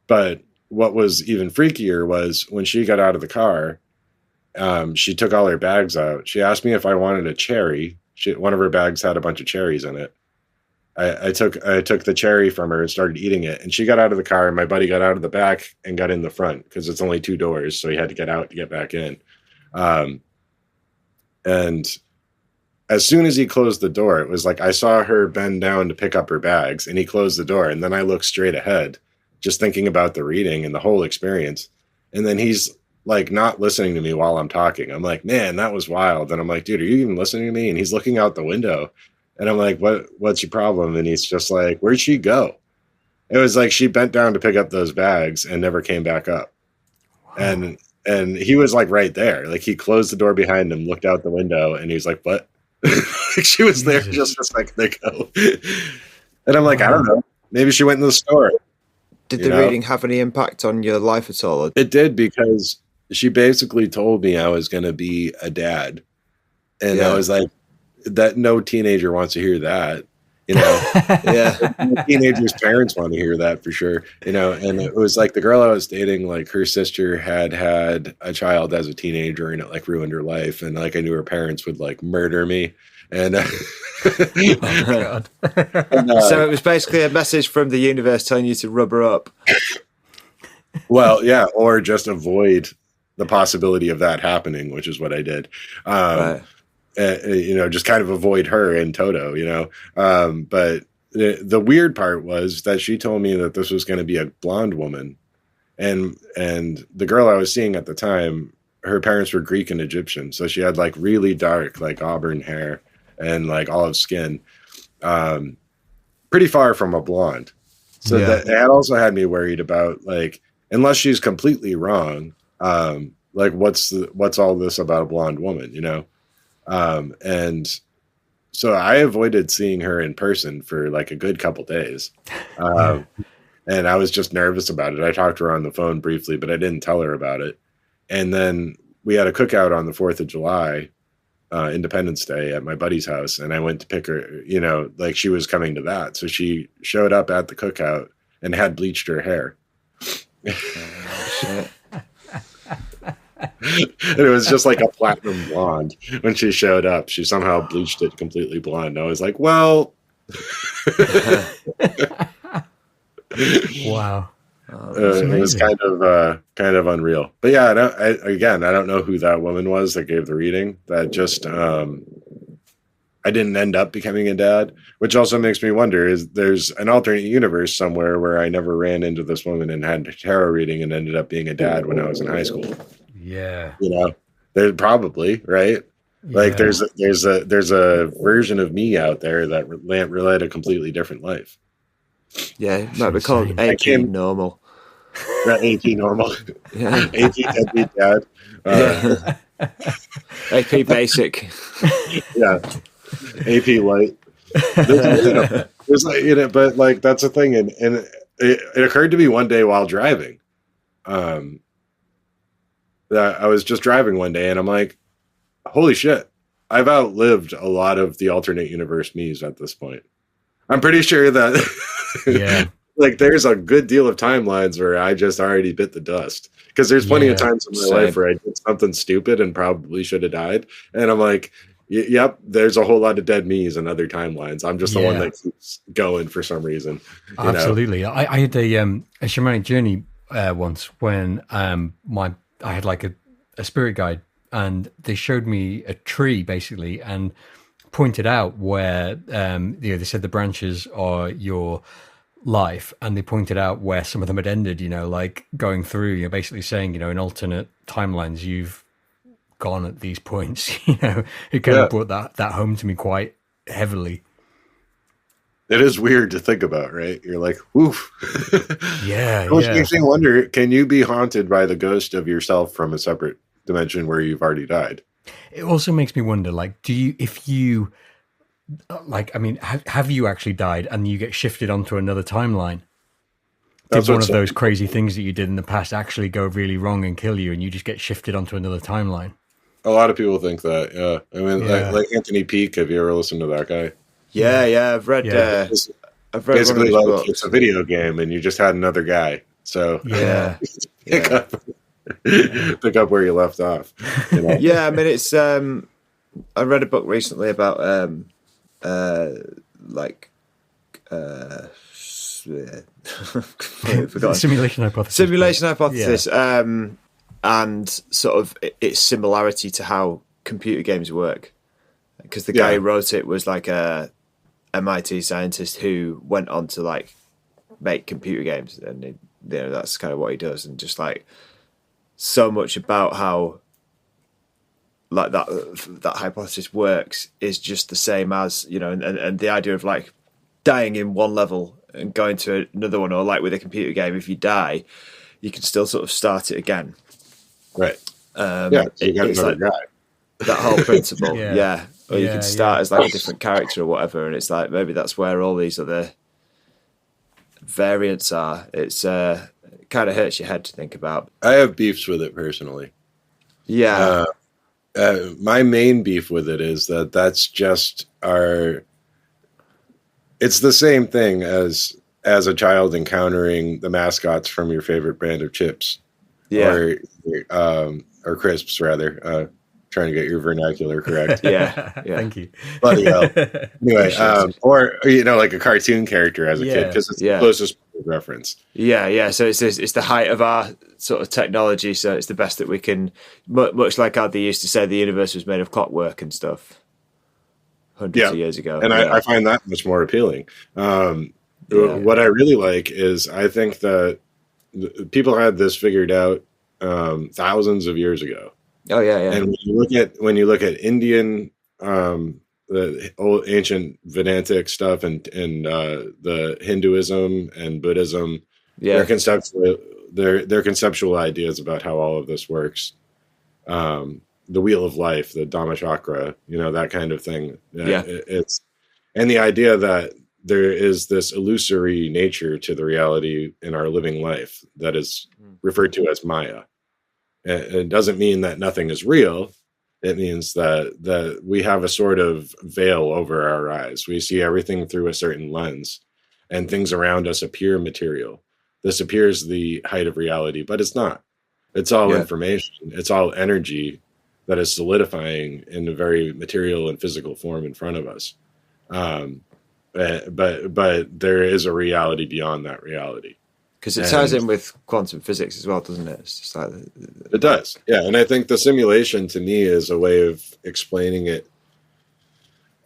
But what was even freakier was when she got out of the car, she took all her bags out. She asked me if I wanted a cherry. One of her bags had a bunch of cherries in it. I took the cherry from her and started eating it. And she got out of the car, and my buddy got out of the back and got in the front because it's only 2 doors. So he had to get out to get back in. And as soon as he closed the door, it was like I saw her bend down to pick up her bags, and he closed the door. And then I looked straight ahead, just thinking about the reading and the whole experience. And then he's like not listening to me while I'm talking. I'm like, man, that was wild. And I'm like, dude, are you even listening to me? And he's looking out the window. And I'm like, what's your problem? And he's just like, where'd she go? It was like she bent down to pick up those bags and never came back up. Wow. And he was like right there. Like, he closed the door behind him, looked out the window, and he's like, what? She was there just a second ago. And I'm like, I don't know. Maybe she went in the store. Did the reading have any impact on your life at all? It did, because she basically told me I was going to be a dad. And I was like, that no teenager wants to hear that. You know, Yeah. teenagers' parents want to hear that for sure. You know, and it was like the girl I was dating, like her sister had a child as a teenager, and it like ruined her life. And like I knew her parents would like murder me. And Oh God. So it was basically a message from the universe telling you to rub her up. well, yeah, or just avoid the possibility of that happening, which is what I did. Right. You know, just kind of avoid her in toto, you know. But the weird part was that she told me that this was going to be a blonde woman, and the girl I was seeing at the time, her parents were Greek and Egyptian, so she had like really dark, like auburn hair and like olive skin, pretty far from a blonde. So that also had me worried about, like, unless she's completely wrong, like what's all this about a blonde woman, you know? And so I avoided seeing her in person for like a good couple days. And I was just nervous about it. I talked to her on the phone briefly, but I didn't tell her about it. And then we had a cookout on the 4th of July, Independence Day, at my buddy's house. And I went to pick her, you know, like she was coming to that. So she showed up at the cookout and had bleached her hair. Oh, shit. And it was just like a platinum blonde. When she showed up, she somehow bleached it completely blonde. And I was like, well, Wow. it was kind of unreal. But yeah, I don't know who that woman was that gave the reading. That just I didn't end up becoming a dad, which also makes me wonder, is there's an alternate universe somewhere where I never ran into this woman and had a tarot reading and ended up being a dad when I was in high school. Yeah. You know, there's probably, right? Yeah. Like there's a version of me out there that led a completely different life. Yeah, it might be called AP normal. Right, AP normal. Yeah. AP deadbeat dad. AP basic. Yeah. AP light. There's like, you know, but like that's the thing, and it occurred to me one day while driving, that I was just driving one day, and I'm like, holy shit, I've outlived a lot of the alternate universe me's at this point. I'm pretty sure that like there's a good deal of timelines where I just already bit the dust, because there's plenty of times in my life where I did something stupid and probably should have died, and I'm like, yep, there's a whole lot of dead me's and other timelines. I'm just the one that keeps going for some reason. Absolutely. I had a shamanic journey once when I had like a spirit guide, and they showed me a tree basically and pointed out where they said the branches are your life, and they pointed out where some of them had ended, you know, like going through, you know, basically saying, you know, in alternate timelines you've gone at these points. You know, it kind of brought that home to me quite heavily. It is weird to think about, right? You're like, woof. Which makes me wonder, can you be haunted by the ghost of yourself from a separate dimension where you've already died? It also makes me wonder, like, have you actually died and you get shifted onto another timeline? Did one of those crazy things that you did in the past actually go really wrong and kill you, and you just get shifted onto another timeline? A lot of people think that, yeah. I mean, like Anthony Peake, have you ever listened to that guy? Yeah, I've read basically like it's a video game and you just had another guy. So pick up where you left off. You know? Yeah, I mean, it's I read a book recently about simulation hypothesis. And sort of its similarity to how computer games work, because the guy who wrote it was like a MIT scientist who went on to like make computer games, and you know, that's kind of what he does. And just like so much about how like that hypothesis works is just the same as, you know, and the idea of like dying in one level and going to another one, or like with a computer game, if you die, you can still sort of start it again. Right. So you got another guy. That whole principle. Or you can start as like a different character or whatever, and it's like maybe that's where all these other variants are. It's it kind of hurts your head to think about. I have beefs with it personally. Yeah. My main beef with it is that's just it's the same thing as a child encountering the mascots from your favorite brand of chips, or crisps rather. Trying to get your vernacular correct. Yeah. Thank you. Bloody hell. Anyway, or like a cartoon character as a kid, because it's the closest reference. Yeah. So it's the height of our sort of technology. So it's the best that we can. Much like how they used to say the universe was made of clockwork and stuff hundreds of years ago. And I find that much more appealing. What I really like is I think that people had this figured out thousands of years ago. Oh yeah. And when you look at Indian, the old ancient Vedantic stuff, and the Hinduism and Buddhism, their conceptual ideas about how all of this works, the wheel of life, the Dhamma chakra, that kind of thing. It's and the idea that there is this illusory nature to the reality in our living life that is referred to as Maya. It doesn't mean that nothing is real. It means that we have a sort of veil over our eyes. We see everything through a certain lens, and things around us appear material. This appears the height of reality, but it's not. It's all information. It's all energy that is solidifying in a very material and physical form in front of us. But there is a reality beyond that reality. Because it ties in with quantum physics as well, doesn't it? It's just like it does, yeah. And I think the simulation, to me, is a way of explaining it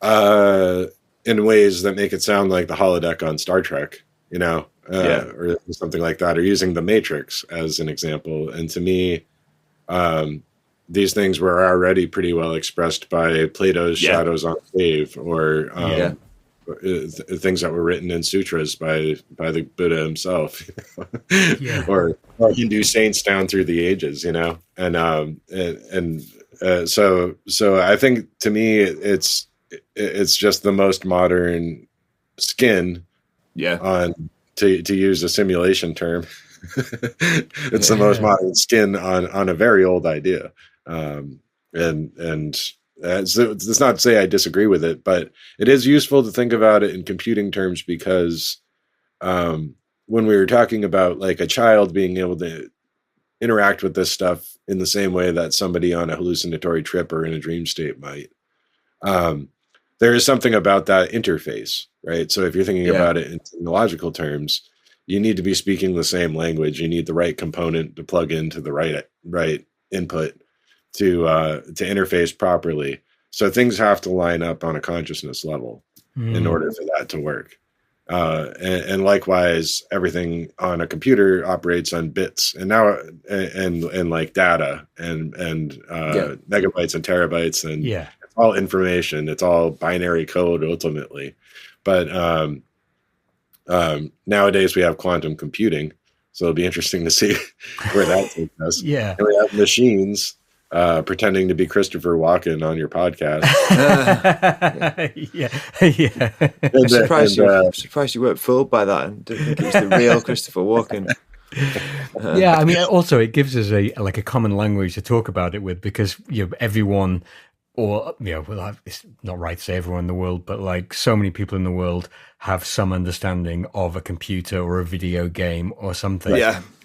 in ways that make it sound like the holodeck on Star Trek, or something like that, or using the Matrix as an example. And to me, these things were already pretty well expressed by Plato's Shadows on Cave, or things that were written in sutras by the Buddha himself, or Hindu saints down through the ages, so I think, to me, it's just the most modern skin on, to use a simulation term. It's the most modern skin on a very old idea, so it's not to say I disagree with it, but it is useful to think about it in computing terms, because when we were talking about like a child being able to interact with this stuff in the same way that somebody on a hallucinatory trip or in a dream state might, there is something about that interface, right? So if you're thinking about it in technological terms, you need to be speaking the same language. You need the right component to plug into the right input to interface properly. So things have to line up on a consciousness level in order for that to work. And likewise, everything on a computer operates on bits, and now and like data and megabytes and terabytes, and it's all information. It's all binary code ultimately. But nowadays we have quantum computing, so it'll be interesting to see where that takes us. And we have machines pretending to be Christopher Walken on your podcast. I'm surprised you weren't fooled by that and didn't think it was the real Christopher Walken. I mean, also it gives us a common language to talk about it with, because everyone, or it's not right to say everyone in the world, but like so many people in the world have some understanding of a computer or a video game or something.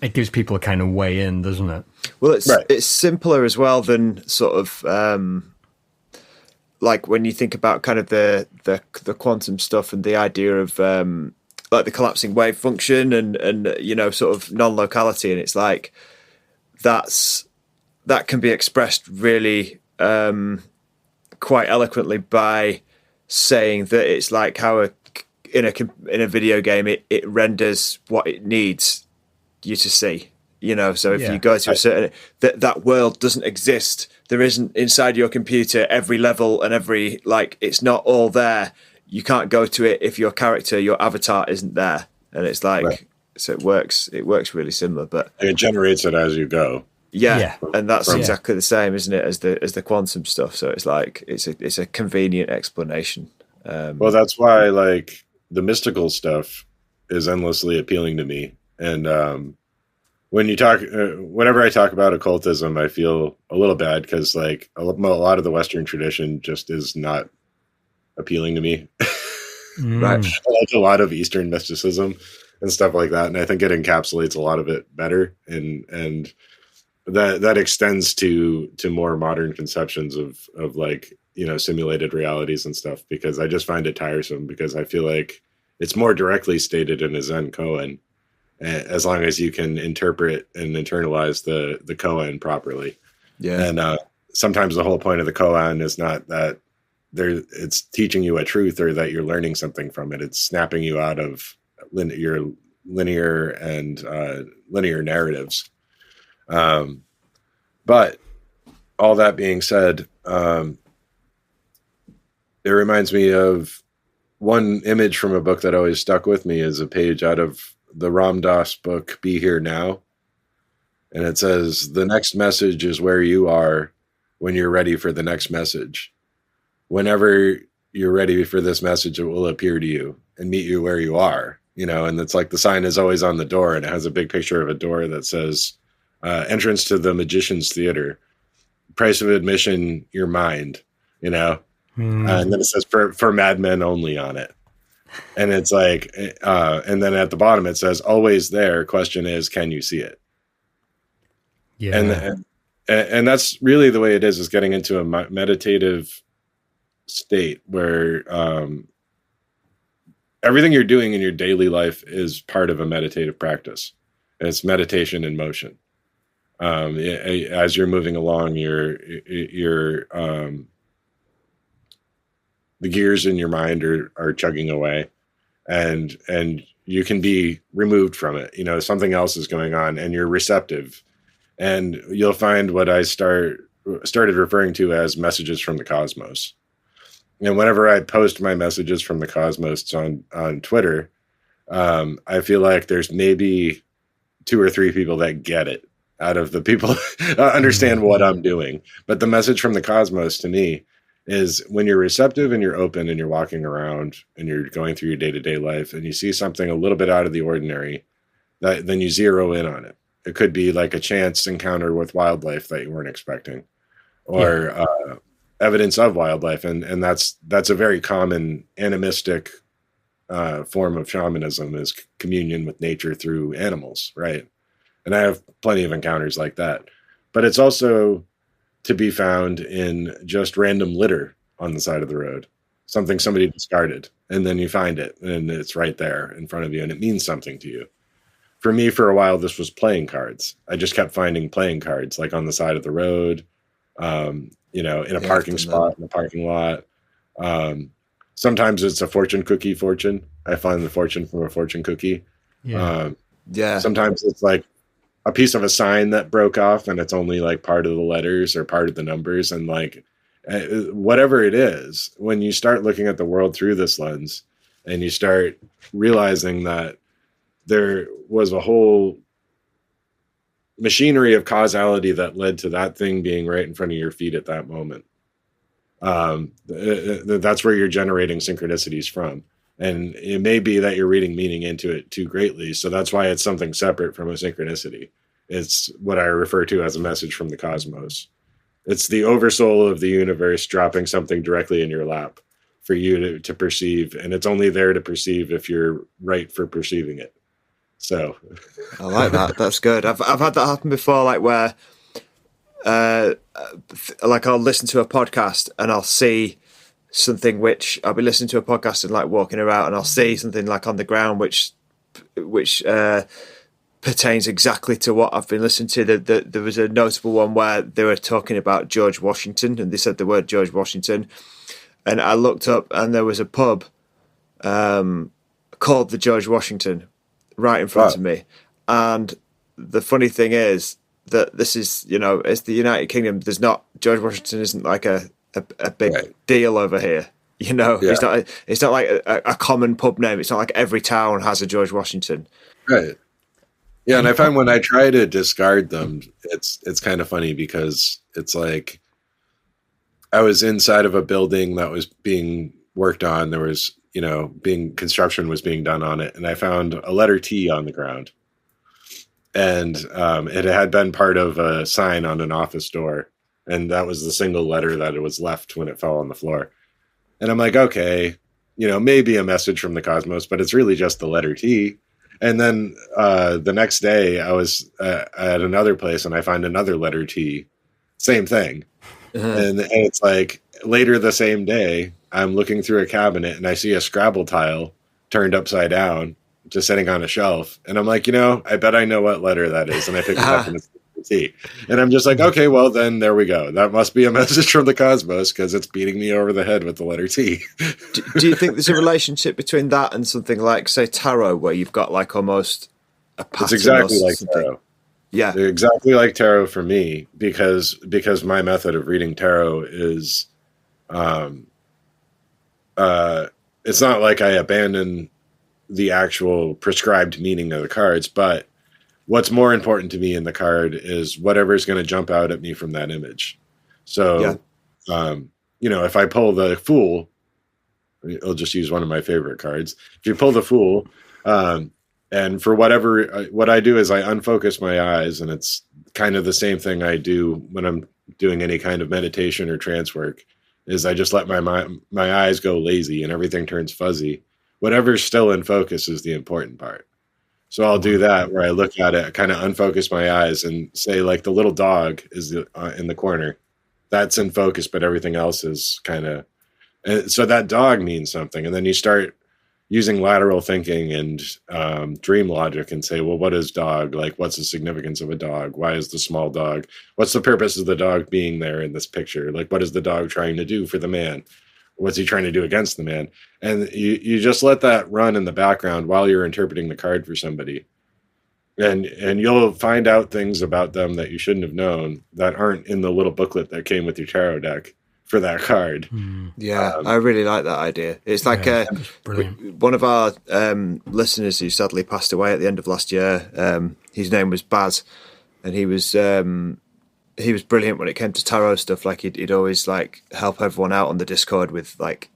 It gives people a kind of way in, doesn't it? Well, it's simpler as well than sort of like when you think about kind of the quantum stuff and the idea of like the collapsing wave function and sort of non-locality, and it's like that can be expressed really quite eloquently by saying that it's like how in a video game it renders what it needs you to see, so if you go to a certain that world doesn't exist, there isn't inside your computer every level and every, like, it's not all there. You can't go to it if your avatar isn't there, and it's like so it works really similar, but it generates it as you go. And that's exactly the same, isn't it, as the quantum stuff. So it's like it's a convenient explanation. Well, that's why like the mystical stuff is endlessly appealing to me. And whenever I talk about occultism, I feel a little bad because like a lot of the Western tradition just is not appealing to me. Right. I like a lot of Eastern mysticism and stuff like that, and I think it encapsulates a lot of it better, and that extends to more modern conceptions of like, you know, simulated realities and stuff, because I just find it tiresome, because I feel like it's more directly stated in a Zen koan, as long as you can interpret and internalize the koan properly. Yeah. And sometimes the whole point of the koan is not that it's teaching you a truth or that you're learning something from it. It's snapping you out of your linear narratives. But all that being said, it reminds me of one image from a book that always stuck with me, is a page out of the Ram Dass book, Be Here Now. And it says, the next message is where you are when you're ready for the next message. Whenever you're ready for this message, it will appear to you and meet you where you are, you know. And it's like the sign is always on the door, and it has a big picture of a door that says, entrance to the Magician's Theater, price of admission, your mind, you know. And then it says for madmen only on it. And it's like, and then at the bottom it says, always there. Question is, can you see it? Yeah. And that's really the way it is getting into a meditative state where everything you're doing in your daily life is part of a meditative practice. It's meditation in motion. As you're moving along, the gears in your mind are chugging away, and you can be removed from it. You know, something else is going on, and you're receptive, and you'll find what I started referring to as messages from the cosmos. And whenever I post my messages from the cosmos on Twitter, I feel like there's maybe 2 or 3 people that get it out of the people understand what I'm doing. But the message from the cosmos to me is, when you're receptive and you're open and you're walking around and you're going through your day-to-day life and you see something a little bit out of the ordinary, then you zero in on it. It could be like a chance encounter with wildlife that you weren't expecting, or evidence of wildlife. And that's a very common animistic form of shamanism, is communion with nature through animals, right? And I have plenty of encounters like that. But it's also to be found in just random litter on the side of the road, something somebody discarded, and then you find it and it's right there in front of you and it means something to you. For me, for a while, this was playing cards. I just kept finding playing cards, like on the side of the road, you know, in a parking spot, in a parking lot. Sometimes it's a fortune cookie fortune. I find the fortune from a fortune cookie. Sometimes it's like a piece of a sign that broke off and it's only like part of the letters or part of the numbers. And like, whatever it is, when you start looking at the world through this lens and you start realizing that there was a whole machinery of causality that led to that thing being right in front of your feet at that moment. That's where you're generating synchronicities from. And it may be that you're reading meaning into it too greatly. So that's why it's something separate from a synchronicity. It's what I refer to as a message from the cosmos. It's the oversoul of the universe dropping something directly in your lap for you to perceive. And it's only there to perceive if you're right for perceiving it. So I like that. That's good. I've had that happen before, like where like I'll listen to a podcast and I'll see something which I'll be listening to a podcast and like walking around and I'll see something like on the ground which pertains exactly to what I've been listening to. There was a notable one where they were talking about George Washington and they said the word George Washington, and I looked up and there was a pub called the George Washington right in front of me. And the funny thing is that this is, you know, it's the United Kingdom. There's not, George Washington isn't like a big deal over here, you know. It's not like a common pub name. It's not like every town has a George Washington, right? Yeah, and I find when I try to discard them, it's kind of funny because it's like I was inside of a building that was being worked on. There was, you know, construction was being done on it, and I found a letter T on the ground, and it had been part of a sign on an office door. And that was the single letter that it was left when it fell on the floor. And I'm like, okay, maybe a message from the cosmos, but it's really just the letter T. And then the next day I was at another place and I find another letter T, same thing. And it's like later the same day, I'm looking through a cabinet and I see a Scrabble tile turned upside down, just sitting on a shelf. And I'm like, I bet I know what letter that is. And I pick it up and it's T. And I'm just like, okay, well, then there we go. That must be a message from the cosmos because it's beating me over the head with the letter T. Do you think there's a relationship between that and something like, say, tarot, where you've got like almost a pattern? It's exactly like tarot. Yeah, they're exactly like tarot for me because my method of reading tarot is, it's not like I abandon the actual prescribed meaning of the cards, but what's more important to me in the card is whatever's going to jump out at me from that image. So, if I pull the Fool, I'll just use one of my favorite cards. If you pull the Fool, and for what I do is I unfocus my eyes, and it's kind of the same thing I do when I'm doing any kind of meditation or trance work, is I just let my eyes go lazy and everything turns fuzzy. Whatever's still in focus is the important part. So I'll do that where I look at it, kind of unfocus my eyes and say, like, the little dog is in the corner. That's in focus, but everything else is kind of... So that dog means something. And then you start using lateral thinking and dream logic and say, well, what is dog? Like, what's the significance of a dog? Why is the small dog? What's the purpose of the dog being there in this picture? Like, what is the dog trying to do for the man? What's he trying to do against the man? And you just let that run in the background while you're interpreting the card for somebody. And you'll find out things about them that you shouldn't have known that aren't in the little booklet that came with your tarot deck for that card. Yeah, I really like that idea. It's like one of our listeners who sadly passed away at the end of last year. His name was Baz, and he was brilliant when it came to tarot stuff. Like he'd always like help everyone out on the Discord with like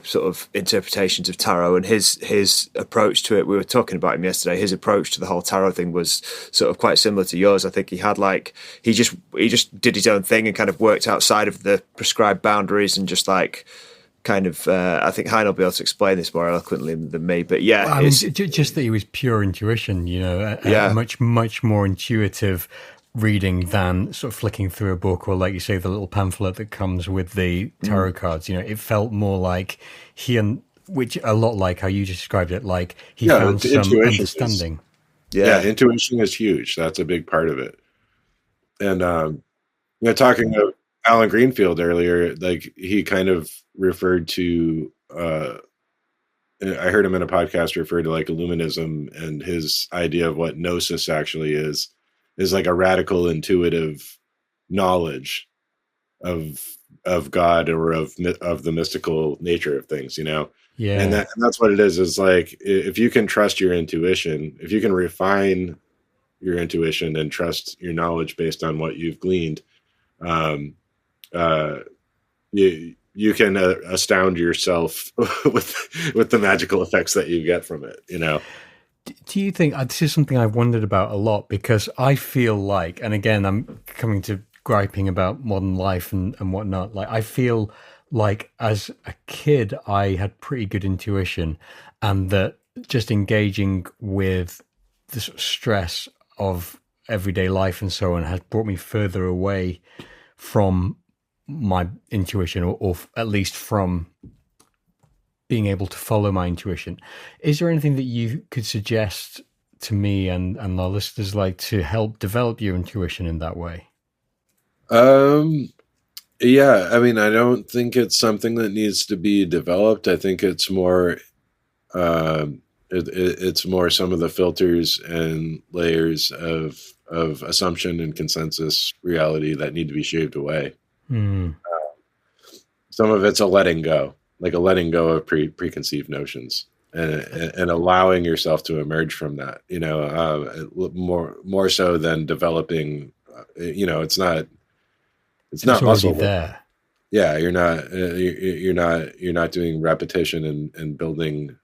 sort of interpretations of tarot, and his approach to it. We were talking about him yesterday. His approach to the whole tarot thing was sort of quite similar to yours. I think he had like he just did his own thing and kind of worked outside of the prescribed boundaries and just like kind of. I think Hine will be able to explain this more eloquently than me. But yeah, I mean, just that he was pure intuition. A much more intuitive reading than sort of flicking through a book, or like you say, the little pamphlet that comes with the tarot cards. It felt more like which a lot like how you described it, like he found some understanding. Intuition is huge. That's a big part of it. And talking of Alan Greenfield earlier, like he kind of referred to I heard him in a podcast refer to like Illuminism, and his idea of what gnosis actually is like a radical intuitive knowledge of God or of the mystical nature of things, Yeah. And that's what it is like, if you can trust your intuition, if you can refine your intuition and trust your knowledge based on what you've gleaned, you can astound yourself with the magical effects that you get from it, Do you think, this is something I've wondered about a lot, because I feel like, and again, I'm coming to griping about modern life and whatnot, like I feel like as a kid, I had pretty good intuition, and that just engaging with the sort of stress of everyday life and so on has brought me further away from my intuition, or at least from being able to follow my intuition. Is there anything that you could suggest to me and our listeners, like, to help develop your intuition in that way? Yeah, I mean, I don't think it's something that needs to be developed. I think it's more, it's more some of the filters and layers of assumption and consensus reality that need to be shaved away. Some of it's a letting go. Like a letting go of preconceived notions and allowing yourself to emerge from that, more so than developing, it's not muscle there. Yeah. You're not doing repetition and building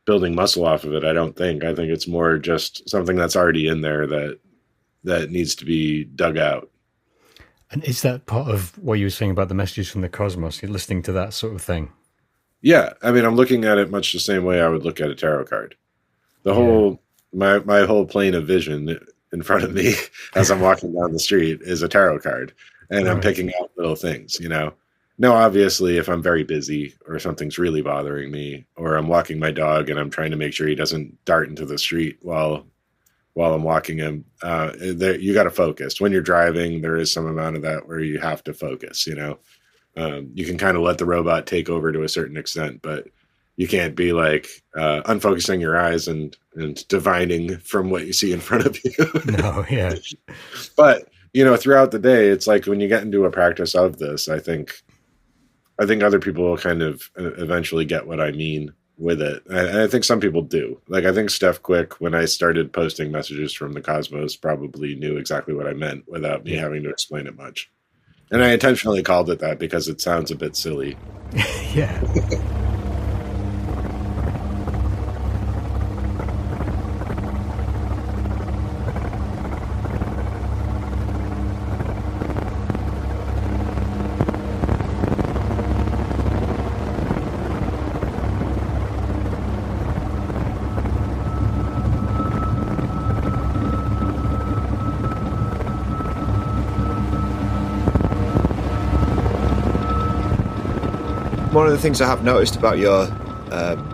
muscle off of it. I think it's more just something that's already in there that needs to be dug out. And is that part of what you were saying about the messages from the cosmos? You're listening to that sort of thing? Yeah. I mean, I'm looking at it much the same way I would look at a tarot card. The whole, my whole plane of vision in front of me as I'm walking down the street is a tarot card. And I'm picking out little things, you know. Now, obviously, if I'm very busy or something's really bothering me, or I'm walking my dog and I'm trying to make sure he doesn't dart into the street while I'm walking him, you got to focus. When you're driving, there is some amount of that where you have to focus, you know. You can kind of let the robot take over to a certain extent, but you can't be like unfocusing your eyes and divining from what you see in front of you. No, yeah. But, you know, throughout the day, it's like when you get into a practice of this, I think other people will kind of eventually get what I mean with it. And I think some people do. Like, I think Steph Quick, when I started posting messages from the cosmos, probably knew exactly what I meant without me having to explain it much. And I intentionally called it that because it sounds a bit silly. Yeah. One of the things I have noticed about your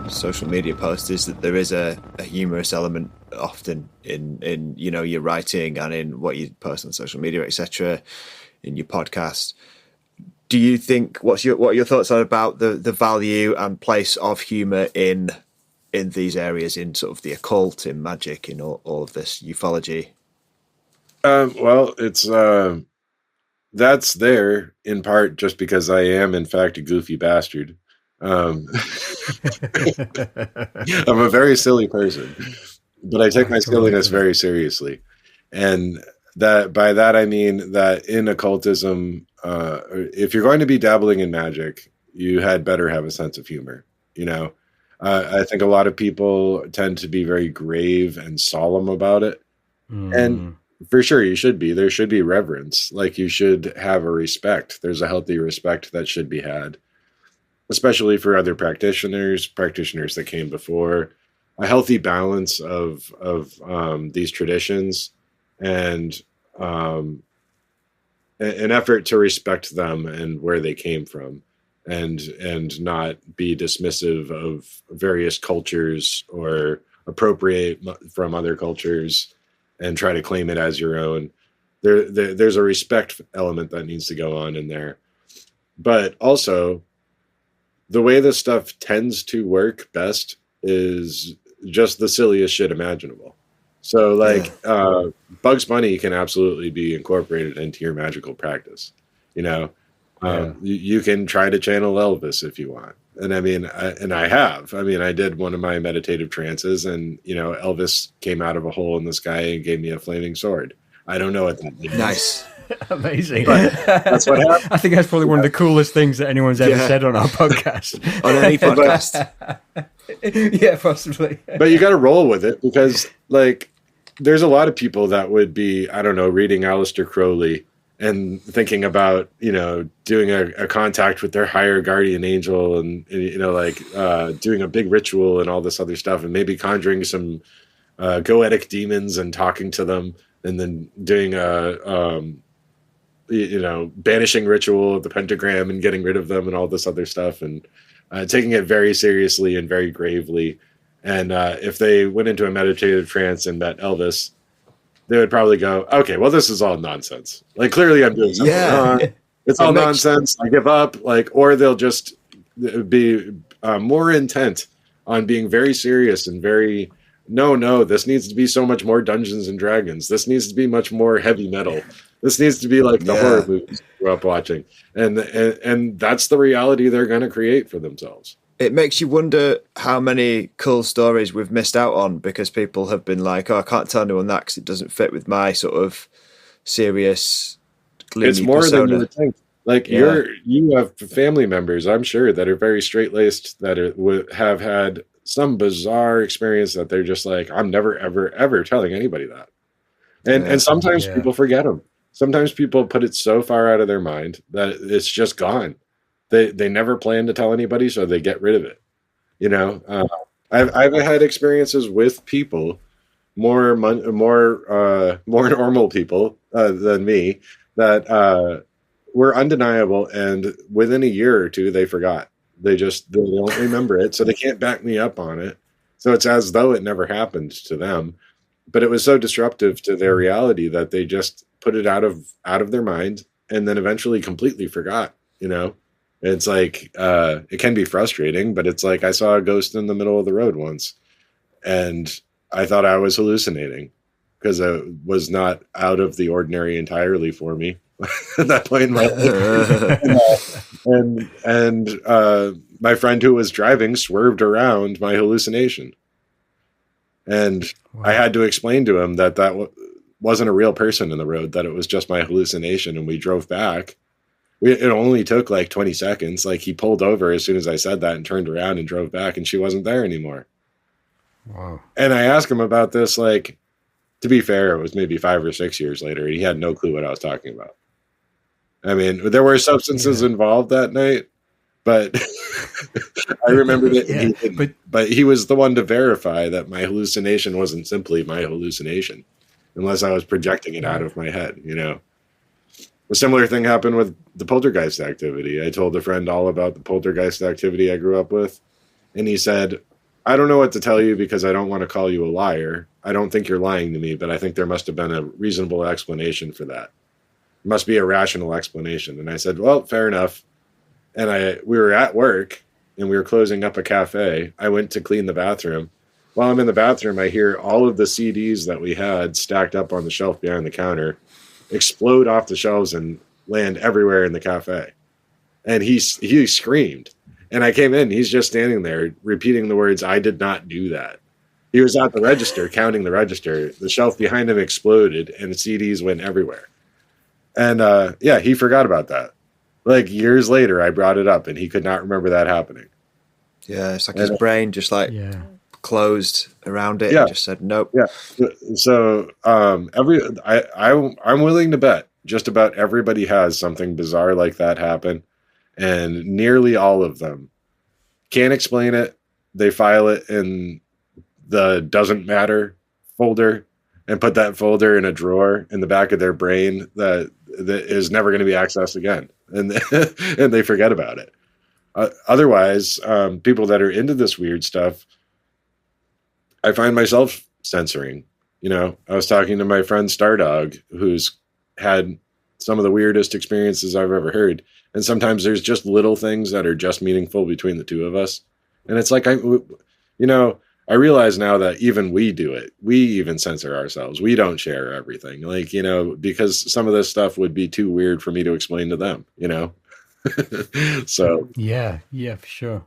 social media posts is that there is a humorous element often in you know, your writing and in what you post on social media, etc., in your podcast. Do you think what are your thoughts are about the value and place of humor in these areas, in sort of the occult, in magic, in all of this ufology? Well, it's that's there in part just because I am, in fact, a goofy bastard. I'm a very silly person, but I take my silliness very seriously. And that by that, I mean that in occultism, if you're going to be dabbling in magic, you had better have a sense of humor. You know, I think a lot of people tend to be very grave and solemn about it. And for sure, you should be. There should be reverence. Like, you should have a respect. There's a healthy respect that should be had, especially for other practitioners that came before. A healthy balance of these traditions, and an effort to respect them and where they came from, and not be dismissive of various cultures or appropriate from other cultures and try to claim it as your own. There's a respect element that needs to go on in there. But also, the way this stuff tends to work best is just the silliest shit imaginable. So, like, Bugs Bunny can absolutely be incorporated into your magical practice. You know, you can try to channel Elvis if you want. And I mean, I have. I mean, I did one of my meditative trances, and, you know, Elvis came out of a hole in the sky and gave me a flaming sword. I don't know what that means. Nice. Amazing. But that's what happened. I think that's probably one of the coolest things that anyone's ever said on our podcast. On any podcast. Yeah, possibly. But you got to roll with it, because, like, there's a lot of people that would be, I don't know, reading Aleister Crowley and thinking about, you know, doing a contact with their higher guardian angel, and you know, like, doing a big ritual and all this other stuff, and maybe conjuring some goetic demons and talking to them, and then doing a you know, banishing ritual of the pentagram and getting rid of them and all this other stuff, and taking it very seriously and very gravely. And if they went into a meditative trance and met Elvis, they would probably go, okay, well, this is all nonsense. Like, clearly I'm doing something wrong. It's all nonsense. I give up. Like, or they'll just be more intent on being very serious and very, no, this needs to be so much more Dungeons and Dragons. This needs to be much more heavy metal. This needs to be like the horror movies you grew up watching. And that's the reality they're going to create for themselves. It makes you wonder how many cool stories we've missed out on because people have been like, oh, I can't tell anyone that because it doesn't fit with my sort of serious, gloomy It's more persona. than you would think. Like, you have family members, I'm sure, that are very straight-laced, that have had some bizarre experience that they're just like, I'm never, ever, ever telling anybody that. And sometimes people forget them. Sometimes people put it so far out of their mind that it's just gone. They never plan to tell anybody, so they get rid of it. You know, I've had experiences with people, more normal people than me, that were undeniable, and within a year or two they forgot. They don't remember it, so they can't back me up on it. So it's as though it never happened to them, but it was so disruptive to their reality that they just put it out of their mind, and then eventually completely forgot. You know, it's like it can be frustrating, but it's like I saw a ghost in the middle of the road once, and I thought I was hallucinating because it was not out of the ordinary entirely for me at that point in my life. and my friend who was driving swerved around my hallucination. And wow. I had to explain to him that wasn't a real person in the road, that it was just my hallucination. And we drove back. It only took like 20 seconds. Like, he pulled over as soon as I said that and turned around and drove back, and she wasn't there anymore. Wow. And I asked him about this, like, to be fair, it was maybe 5 or 6 years later. He had no clue what I was talking about. I mean, there were substances involved that night, but I remembered it. And he didn't. But he was the one to verify that my hallucination wasn't simply my hallucination, unless I was projecting it out of my head, you know. A similar thing happened with the poltergeist activity. I told a friend all about the poltergeist activity I grew up with, and he said, I don't know what to tell you because I don't want to call you a liar. I don't think you're lying to me, but I think there must have been a reasonable explanation for that. It must be a rational explanation. And I said, well, fair enough. And we were at work, and we were closing up a cafe. I went to clean the bathroom. While I'm in the bathroom, I hear all of the CDs that we had stacked up on the shelf behind the counter explode off the shelves and land everywhere in the cafe. And he screamed. And I came in, he's just standing there repeating the words, I did not do that. He was at the register, counting the register. The shelf behind him exploded, and the CDs went everywhere. And he forgot about that. Like, years later, I brought it up, and he could not remember that happening. Yeah, it's like his brain just closed around it and just said nope. Yeah. So I'm willing to bet just about everybody has something bizarre like that happen, and nearly all of them can't explain it. They file it in the doesn't matter folder and put that folder in a drawer in the back of their brain that is never going to be accessed again, and and they forget about it. Otherwise, people that are into this weird stuff, I find myself censoring. You know, I was talking to my friend Stardog, who's had some of the weirdest experiences I've ever heard. And sometimes there's just little things that are just meaningful between the two of us. And it's like, I realize now that even we do it. We even censor ourselves. We don't share everything. Like, you know, because some of this stuff would be too weird for me to explain to them, you know? So. Yeah, for sure.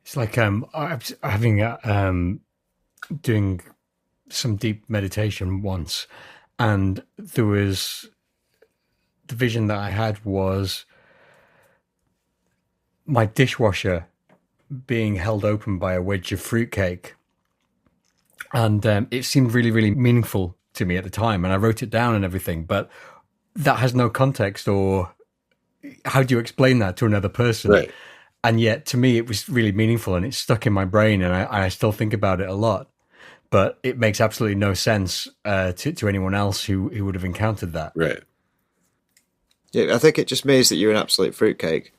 It's like I was having doing some deep meditation once, and there was the vision that I had was my dishwasher being held open by a wedge of fruitcake, and it seemed really, really meaningful to me at the time, and I wrote it down and everything. But that has no context, or how do you explain that to another person? Right. And yet, to me, it was really meaningful, and it's stuck in my brain, and I still think about it a lot. But it makes absolutely no sense to anyone else who would have encountered that. Right. Yeah, I think it just means that you're an absolute fruitcake.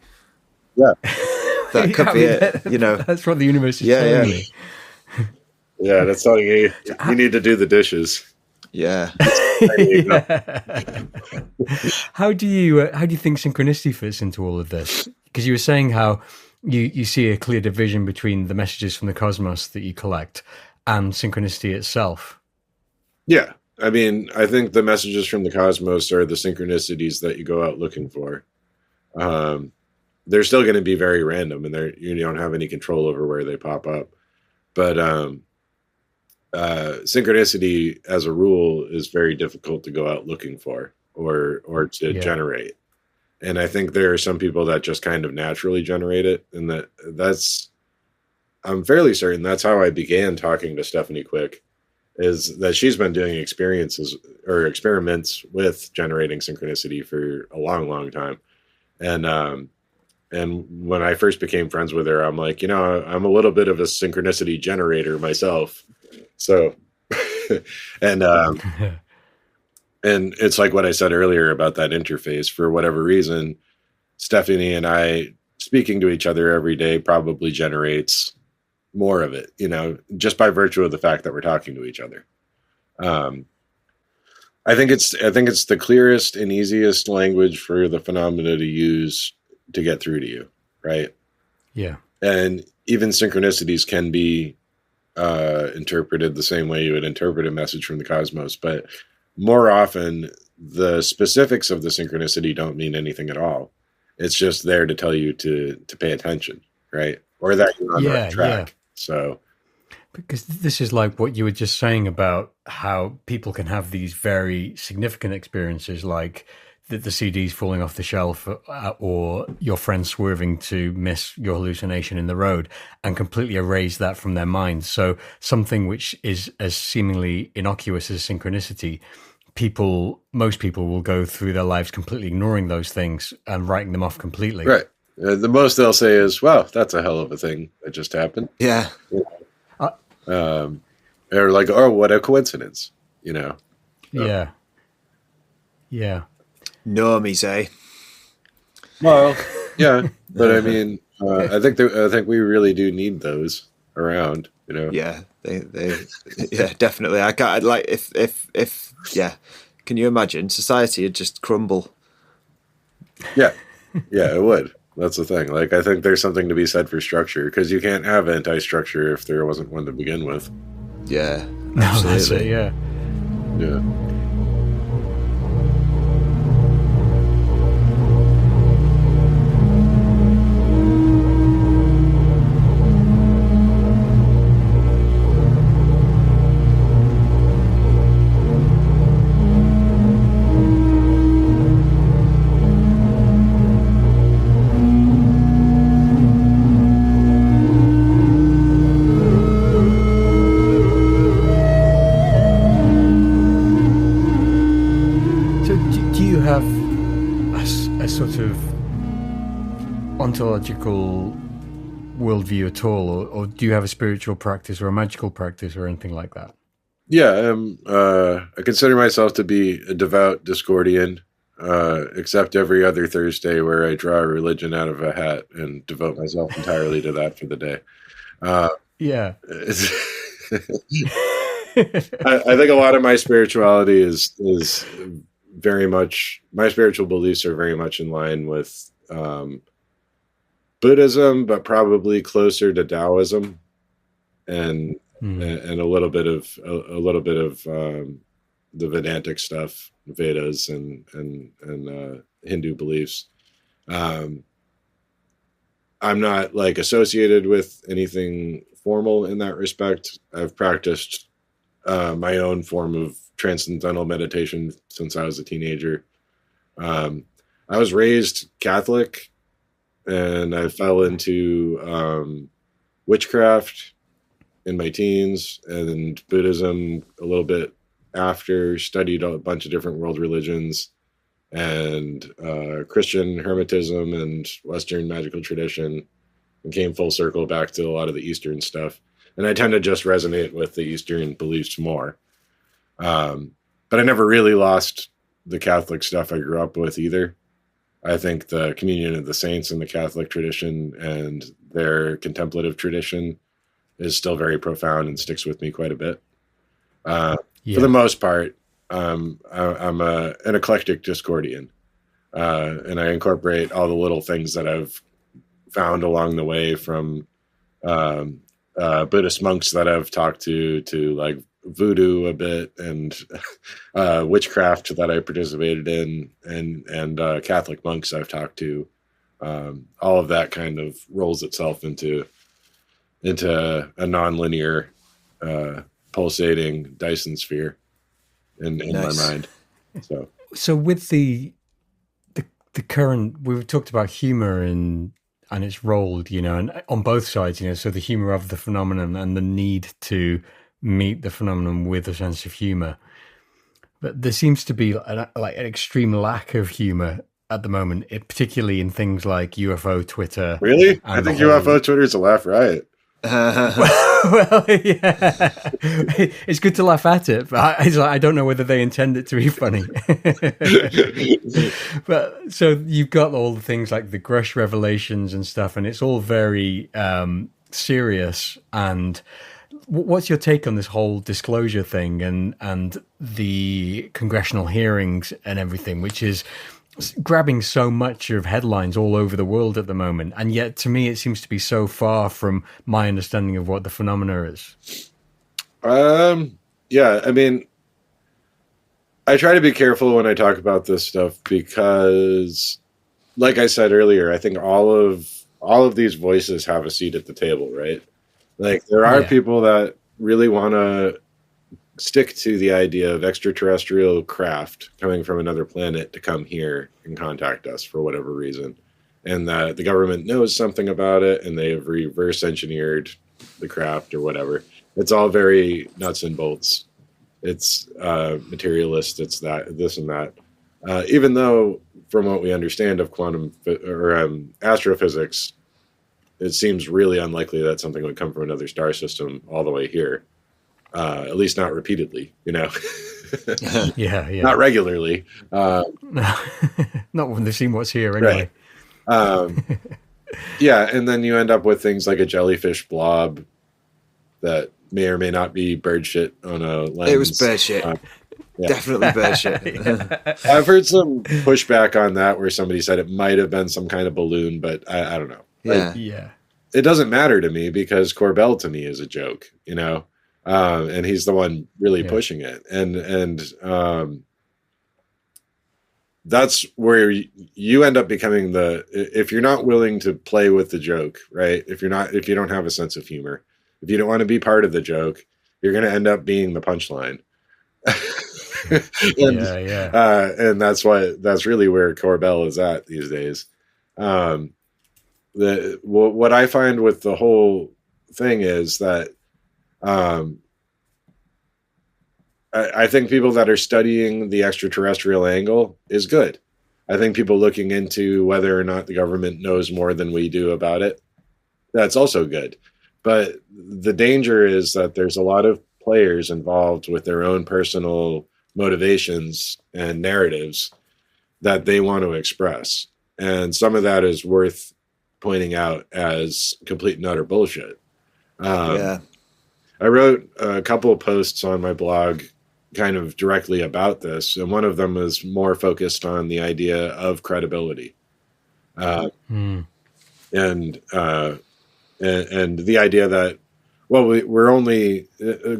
Yeah. That could be it, you know. That's what the universe is telling me. Yeah, that's telling you need to do the dishes. Yeah. How do you think synchronicity fits into all of this? Because you were saying how you see a clear division between the messages from the cosmos that you collect and synchronicity itself. Yeah. I mean, I think the messages from the cosmos are the synchronicities that you go out looking for. They're still going to be very random, and you don't have any control over where they pop up. But synchronicity, as a rule, is very difficult to go out looking for or to generate. And I think there are some people that just kind of naturally generate it, and I'm fairly certain that's how I began talking to Stephanie Quick. is that she's been doing experiences or experiments with generating synchronicity for a long, long time. And when I first became friends with her, I'm like, I'm a little bit of a synchronicity generator myself. So, and it's like what I said earlier about that interface. For whatever reason, Stephanie and I speaking to each other every day probably generates more of it, just by virtue of the fact that we're talking to each other. I think it's the clearest and easiest language for the phenomena to use to get through to you, right? Yeah. And even synchronicities can be interpreted the same way you would interpret a message from the cosmos, but more often the specifics of the synchronicity don't mean anything at all. It's just there to tell you to pay attention, right? Or that you're on the right track. So, because this is like what you were just saying about how people can have these very significant experiences, like the CDs falling off the shelf, or your friend swerving to miss your hallucination in the road, and completely erase that from their mind. So something which is as seemingly innocuous as synchronicity, most people will go through their lives completely ignoring those things and writing them off completely. Right. The most they'll say is, well, that's a hell of a thing that just happened. Yeah. Or like, oh, what a coincidence, Yeah. Normies, eh? Well, yeah, but I mean, I think we really do need those around, Yeah, they yeah, definitely. I can't like if yeah. Can you imagine society would just crumble? Yeah, it would. That's the thing. Like, I think there's something to be said for structure, because you can't have anti-structure if there wasn't one to begin with. Yeah, no, absolutely. That's it, yeah. Ontological worldview at all, or do you have a spiritual practice or a magical practice or anything like that? Yeah, I consider myself to be a devout Discordian, except every other Thursday, where I draw a religion out of a hat and devote myself entirely to that for the day. Yeah. I think a lot of my spirituality is very much, my spiritual beliefs are very much in line with Buddhism, but probably closer to Taoism, and a little bit of the Vedantic stuff, Vedas, and Hindu beliefs. I'm not like associated with anything formal in that respect. I've practiced my own form of transcendental meditation since I was a teenager. I was raised Catholic, and I fell into witchcraft in my teens, and Buddhism a little bit after. Studied a bunch of different world religions, and Christian Hermetism and Western magical tradition, and came full circle back to a lot of the Eastern stuff. And I tend to just resonate with the Eastern beliefs more. But I never really lost the Catholic stuff I grew up with either. I think the communion of the saints in the Catholic tradition and their contemplative tradition is still very profound and sticks with me quite a bit. For the most part, I'm an eclectic Discordian, and I incorporate all the little things that I've found along the way, from Buddhist monks that I've talked to like voodoo a bit, and witchcraft that I participated in, and Catholic monks I've talked to. All of that kind of rolls itself into a nonlinear pulsating Dyson sphere in my mind. So with the current, we've talked about humor and its role, and on both sides, so the humor of the phenomenon and the need to meet the phenomenon with a sense of humor. But there seems to be an extreme lack of humor at the moment, particularly in things like UFO Twitter. Really? I think UFO Twitter is a laugh riot. Well, yeah, it's good to laugh at it, but I don't know whether they intend it to be funny. But so you've got all the things like the Grush revelations and stuff, and it's all very serious. And what's your take on this whole disclosure thing and the congressional hearings and everything, which is grabbing so much of headlines all over the world at the moment, and yet to me it seems to be so far from my understanding of what the phenomena is? Yeah, I mean, I try to be careful when I talk about this stuff because, like I said earlier, I think all of these voices have a seat at the table, right? Like there are people that really want to stick to the idea of extraterrestrial craft coming from another planet to come here and contact us for whatever reason, and that the government knows something about it and they have reverse engineered the craft or whatever. It's all very nuts and bolts. It's materialist. It's this and that. Even though, from what we understand of quantum or astrophysics, it seems really unlikely that something would come from another star system all the way here. At least not repeatedly, you know. yeah. Not regularly. Not when they've seen what's here anyway. Right. Yeah, and then you end up with things like a jellyfish blob that may or may not be bird shit on a lens. It was bird shit. Definitely bird shit. I've heard some pushback on that where somebody said it might have been some kind of balloon, but I don't know. Yeah. It doesn't matter to me because Corbell to me is a joke, you know. And he's the one really pushing it. And that's where you end up becoming if you're not willing to play with the joke, right? If you don't have a sense of humor, if you don't want to be part of the joke, you're going to end up being the punchline. And that's really where Corbell is at these days. What I find with the whole thing is that, I think people that are studying the extraterrestrial angle is good. I think people looking into whether or not the government knows more than we do about it, that's also good. But the danger is that there's a lot of players involved with their own personal motivations and narratives that they want to express. And some of that is worth pointing out as complete and utter bullshit. I wrote a couple of posts on my blog kind of directly about this, and one of them was more focused on the idea of credibility. And the idea that, well, we're only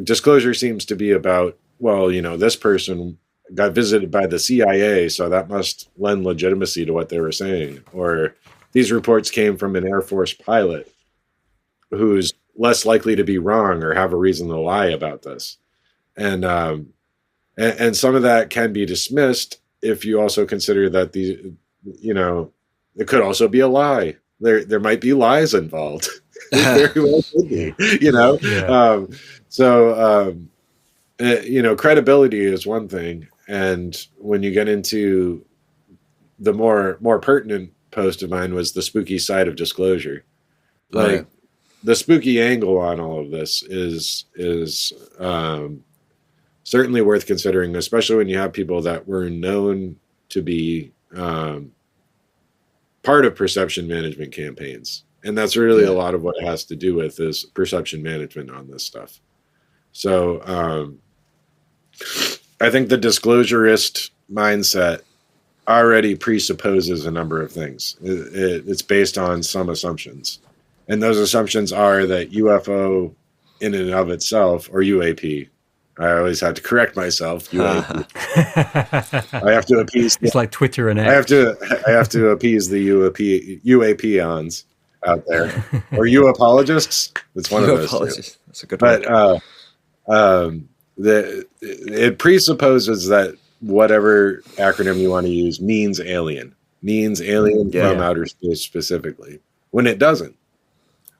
disclosure seems to be about, well, you know, this person got visited by the CIA, so that must lend legitimacy to what they were saying. Or these reports came from an Air Force pilot who's less likely to be wrong or have a reason to lie about this. And some of that can be dismissed if you also consider that it could also be a lie. There might be lies involved. There very well could be, you know? Yeah. Credibility is one thing. And when you get into the more pertinent post of mine was the spooky side of disclosure. Like the spooky angle on all of this is certainly worth considering, especially when you have people that were known to be part of perception management campaigns. And that's really a lot of what it has to do with is perception management on this stuff. So I think the disclosurist mindset already presupposes a number of things. It's based on some assumptions. And those assumptions are that UFO in and of itself, or UAP, I always have to correct myself. UAP. I have to appease. It's like Twitter and X. I have to appease the UAP-ons out there, or you apologists. It's one of those. Two. That's a good one. But it presupposes that whatever acronym you want to use means alien from outer space specifically, when it doesn't.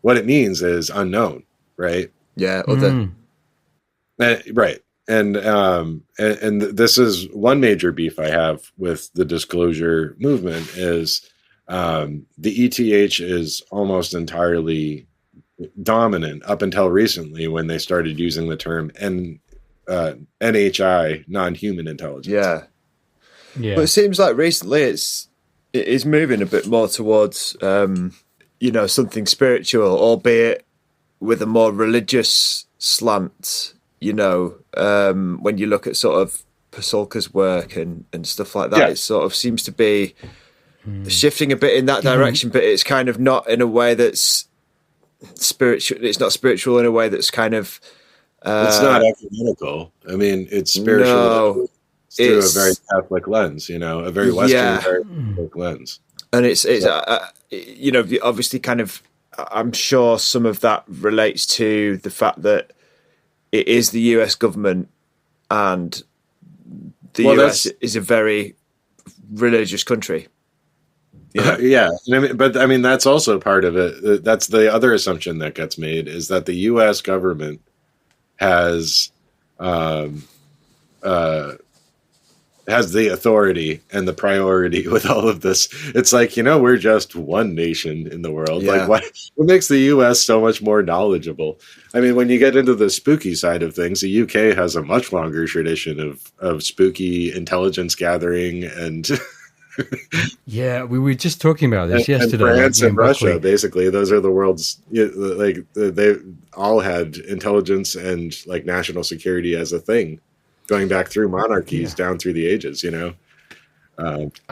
What it means is unknown, right? Yeah, other. Right. And this is one major beef I have with the disclosure movement is the ETH is almost entirely dominant up until recently when they started using the term NHI, non-human intelligence. Yeah. But it seems like recently it is moving a bit more towards, something spiritual, albeit with a more religious slant. When you look at sort of Pasulka's work and stuff like that, it sort of seems to be shifting a bit in that direction, but it's kind of not in a way that's spiritual. It's not spiritual in a way that's kind of... it's not ecumenical. I mean, it's spiritual. No, through a very Catholic lens, a very Western, very Catholic lens. And it's obviously kind of, I'm sure some of that relates to the fact that it is the US government, and the US is a very religious country. Yeah. I mean, that's also part of it. That's the other assumption that gets made, is that the US government has the authority and the priority with all of this. It's like, we're just one nation in the world. Yeah. Like, what makes the US so much more knowledgeable? I mean, when you get into the spooky side of things, the UK has a much longer tradition of spooky intelligence gathering and... Yeah, we were just talking about this yesterday. And France and Russia, Buckley. basically, those are the world's, they all had intelligence and like national security as a thing, going back through monarchies down through the ages,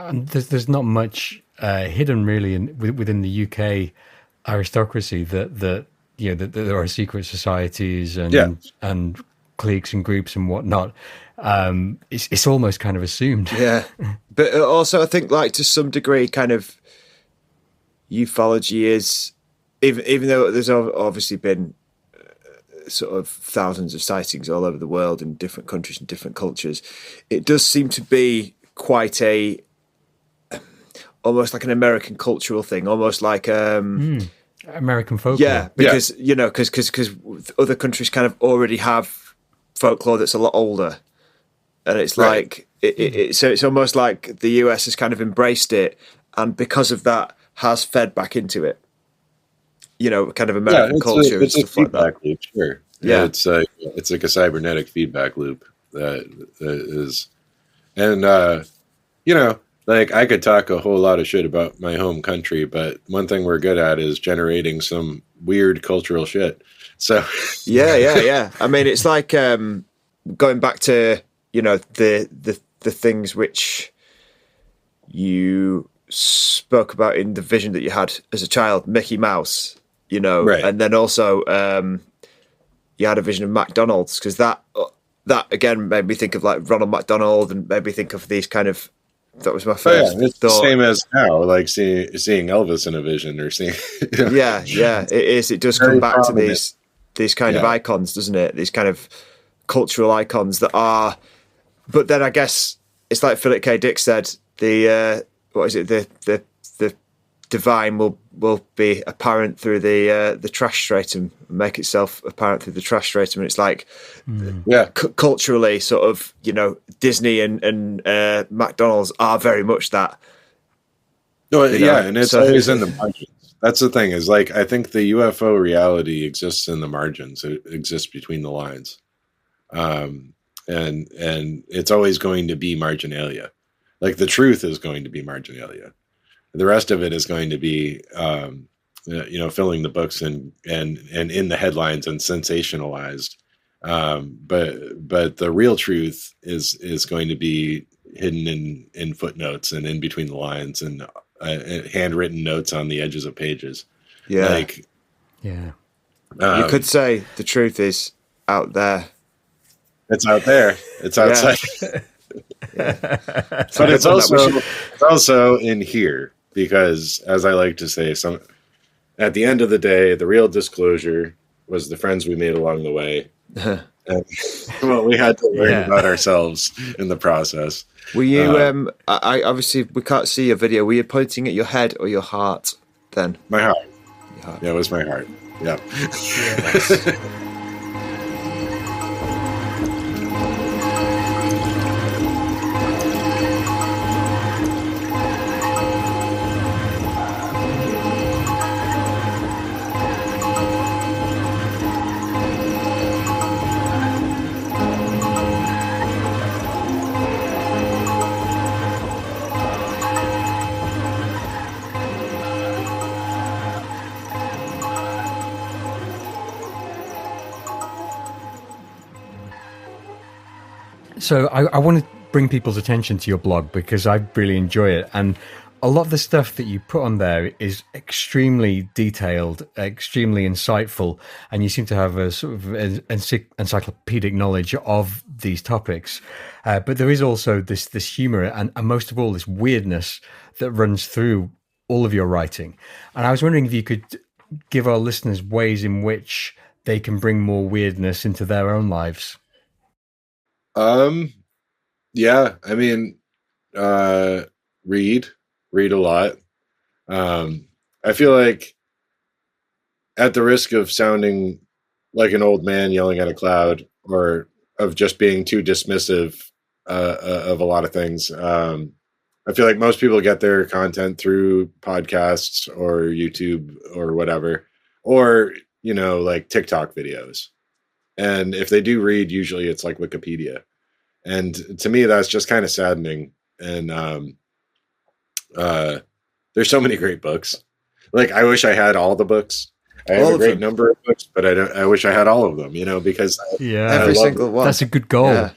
There's not much hidden really within the UK aristocracy that there are secret societies and cliques and groups and whatnot. It's almost kind of assumed. Yeah, but also I think, like, to some degree, kind of ufology is, even though there's obviously been sort of thousands of sightings all over the world in different countries and different cultures, it does seem to be quite almost like an American cultural thing, almost like American folklore. Yeah, because because other countries kind of already have folklore that's a lot older, and it's like so it's almost like the US has kind of embraced it, and because of that has fed back into it. Kind of American culture and stuff like that. Loop, sure. Yeah, it's like a cybernetic feedback loop that is, and like, I could talk a whole lot of shit about my home country, but one thing we're good at is generating some weird cultural shit. So yeah. I mean, it's like going back to the things which you spoke about in the vision that you had as a child, Mickey Mouse. Right. And then also you had a vision of McDonald's, because that again made me think of like Ronald McDonald, and made me think of these kind of. That was my first it's thought. The same as now, like seeing Elvis in a vision, or seeing. Yeah, it is. It does come back to these kind of icons, doesn't it? These kind of cultural icons that are. But then I guess it's like Philip K. Dick said. The divine will be apparent through the trash stratum, make itself apparent through the trash stratum, and it's like culturally, sort of, Disney and McDonald's are very much that. No, and it's always in the margins. That's the thing, is like, I think the UFO reality exists in the margins. It exists between the lines, and it's always going to be marginalia. Like, the truth is going to be marginalia. The rest of it is going to be, filling the books and in the headlines and sensationalized. But the real truth is going to be hidden in footnotes and in between the lines and handwritten notes on the edges of pages. Yeah, you could say the truth is out there. It's out there. It's outside. But it's also in here. Because, as I like to say, at the end of the day, the real disclosure was the friends we made along the way. And, we had to learn about ourselves in the process. Were you, I obviously, we can't see your video. Were you pointing at your head or your heart then? My heart. Yeah, it was my heart. Yeah. So I want to bring people's attention to your blog because I really enjoy it. And a lot of the stuff that you put on there is extremely detailed, extremely insightful, and you seem to have a sort of encyclopedic knowledge of these topics. But there is also this humor and most of all this weirdness that runs through all of your writing. And I was wondering if you could give our listeners ways in which they can bring more weirdness into their own lives. Yeah, I mean, read a lot. I feel like, at the risk of sounding like an old man yelling at a cloud, or of just being too dismissive of a lot of things, I feel like most people get their content through podcasts or YouTube or whatever, or, like TikTok videos. And if they do read, usually it's like Wikipedia. And to me, that's just kind of saddening. And there's so many great books. Like, I wish I had all the books. I have a great number of books, but I wish I had all of them, because every single one. That's a good goal.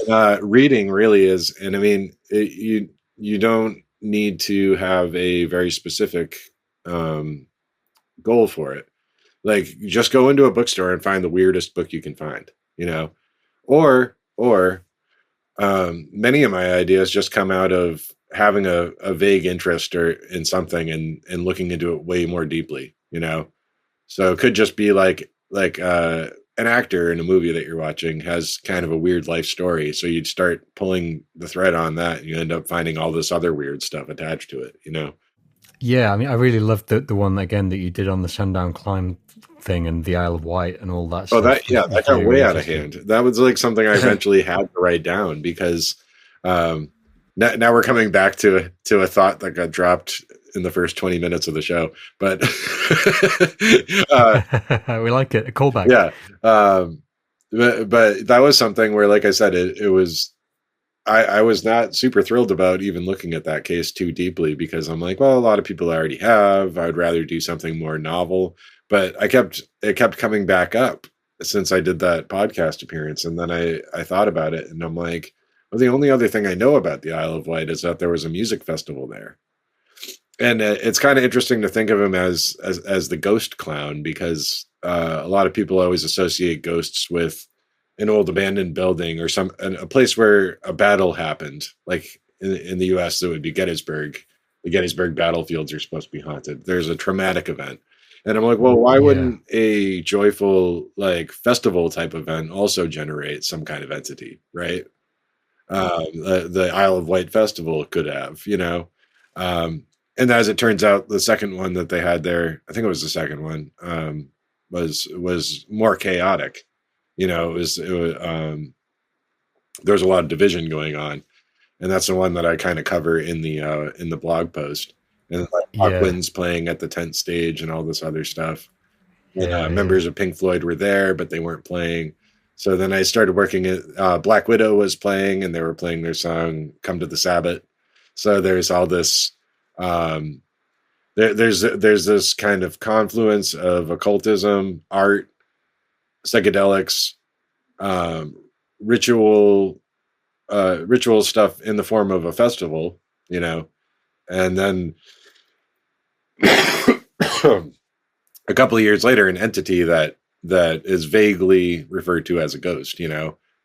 Yeah. Reading really is. And I mean, you don't need to have a very specific goal for it. Like, just go into a bookstore and find the weirdest book you can find, or many of my ideas just come out of having a vague interest in something and looking into it way more deeply, So it could just be like an actor in a movie that you're watching has kind of a weird life story. So you'd start pulling the thread on that, and you end up finding all this other weird stuff attached to it, Yeah, I mean, I really loved the one again that you did on the Sundown Climb thing and the Isle of Wight and all that. Oh, stuff. that got way out of hand. That was like something I eventually had to write down because now we're coming back to a thought that got dropped in the first 20 minutes of the show, but we like it, a callback. Yeah, but that was something where, like I said, it was. I was not super thrilled about even looking at that case too deeply because I'm like, well, a lot of people already have. I would rather do something more novel. But it kept coming back up since I did that podcast appearance. And then I thought about it and I'm like, well, the only other thing I know about the Isle of Wight is that there was a music festival there. And it's kind of interesting to think of him as the ghost clown because a lot of people always associate ghosts with an old abandoned building or a place where a battle happened. Like in the US, it would be Gettysburg. The Gettysburg battlefields are supposed to be haunted. There's a traumatic event. And I'm like, well, why wouldn't a joyful, like, festival type event also generate some kind of entity, right? The Isle of Wight Festival could have, and as it turns out, the second one that they had there, I think it was the second one, was more chaotic. There was a lot of division going on, and that's the one that I kind of cover in the blog post. And like Hawkwind's playing at the tent stage and all this other stuff. And members of Pink Floyd were there, but they weren't playing. So then I started working at Black Widow was playing, and they were playing their song "Come to the Sabbath." So there's all this. There's this kind of confluence of occultism, art, psychedelics, ritual stuff in the form of a festival, and then a couple of years later, an entity that is vaguely referred to as a ghost,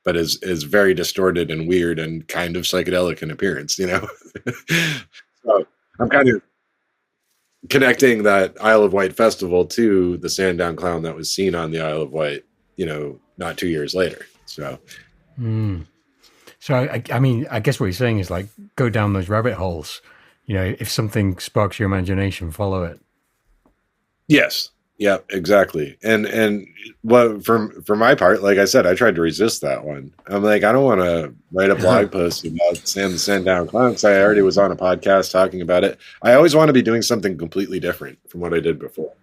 but is very distorted and weird and kind of psychedelic in appearance, So I'm kind of connecting that Isle of Wight festival to the Sandown Clown that was seen on the Isle of Wight, not 2 years later. So, So I mean, I guess what you're saying is like go down those rabbit holes. If something sparks your imagination, follow it. Yes. Yeah, exactly. And well, for my part, like I said, I tried to resist that one. I'm like, I don't want to write a blog post about Sam the Sandown Clown because I already was on a podcast talking about it. I always want to be doing something completely different from what I did before.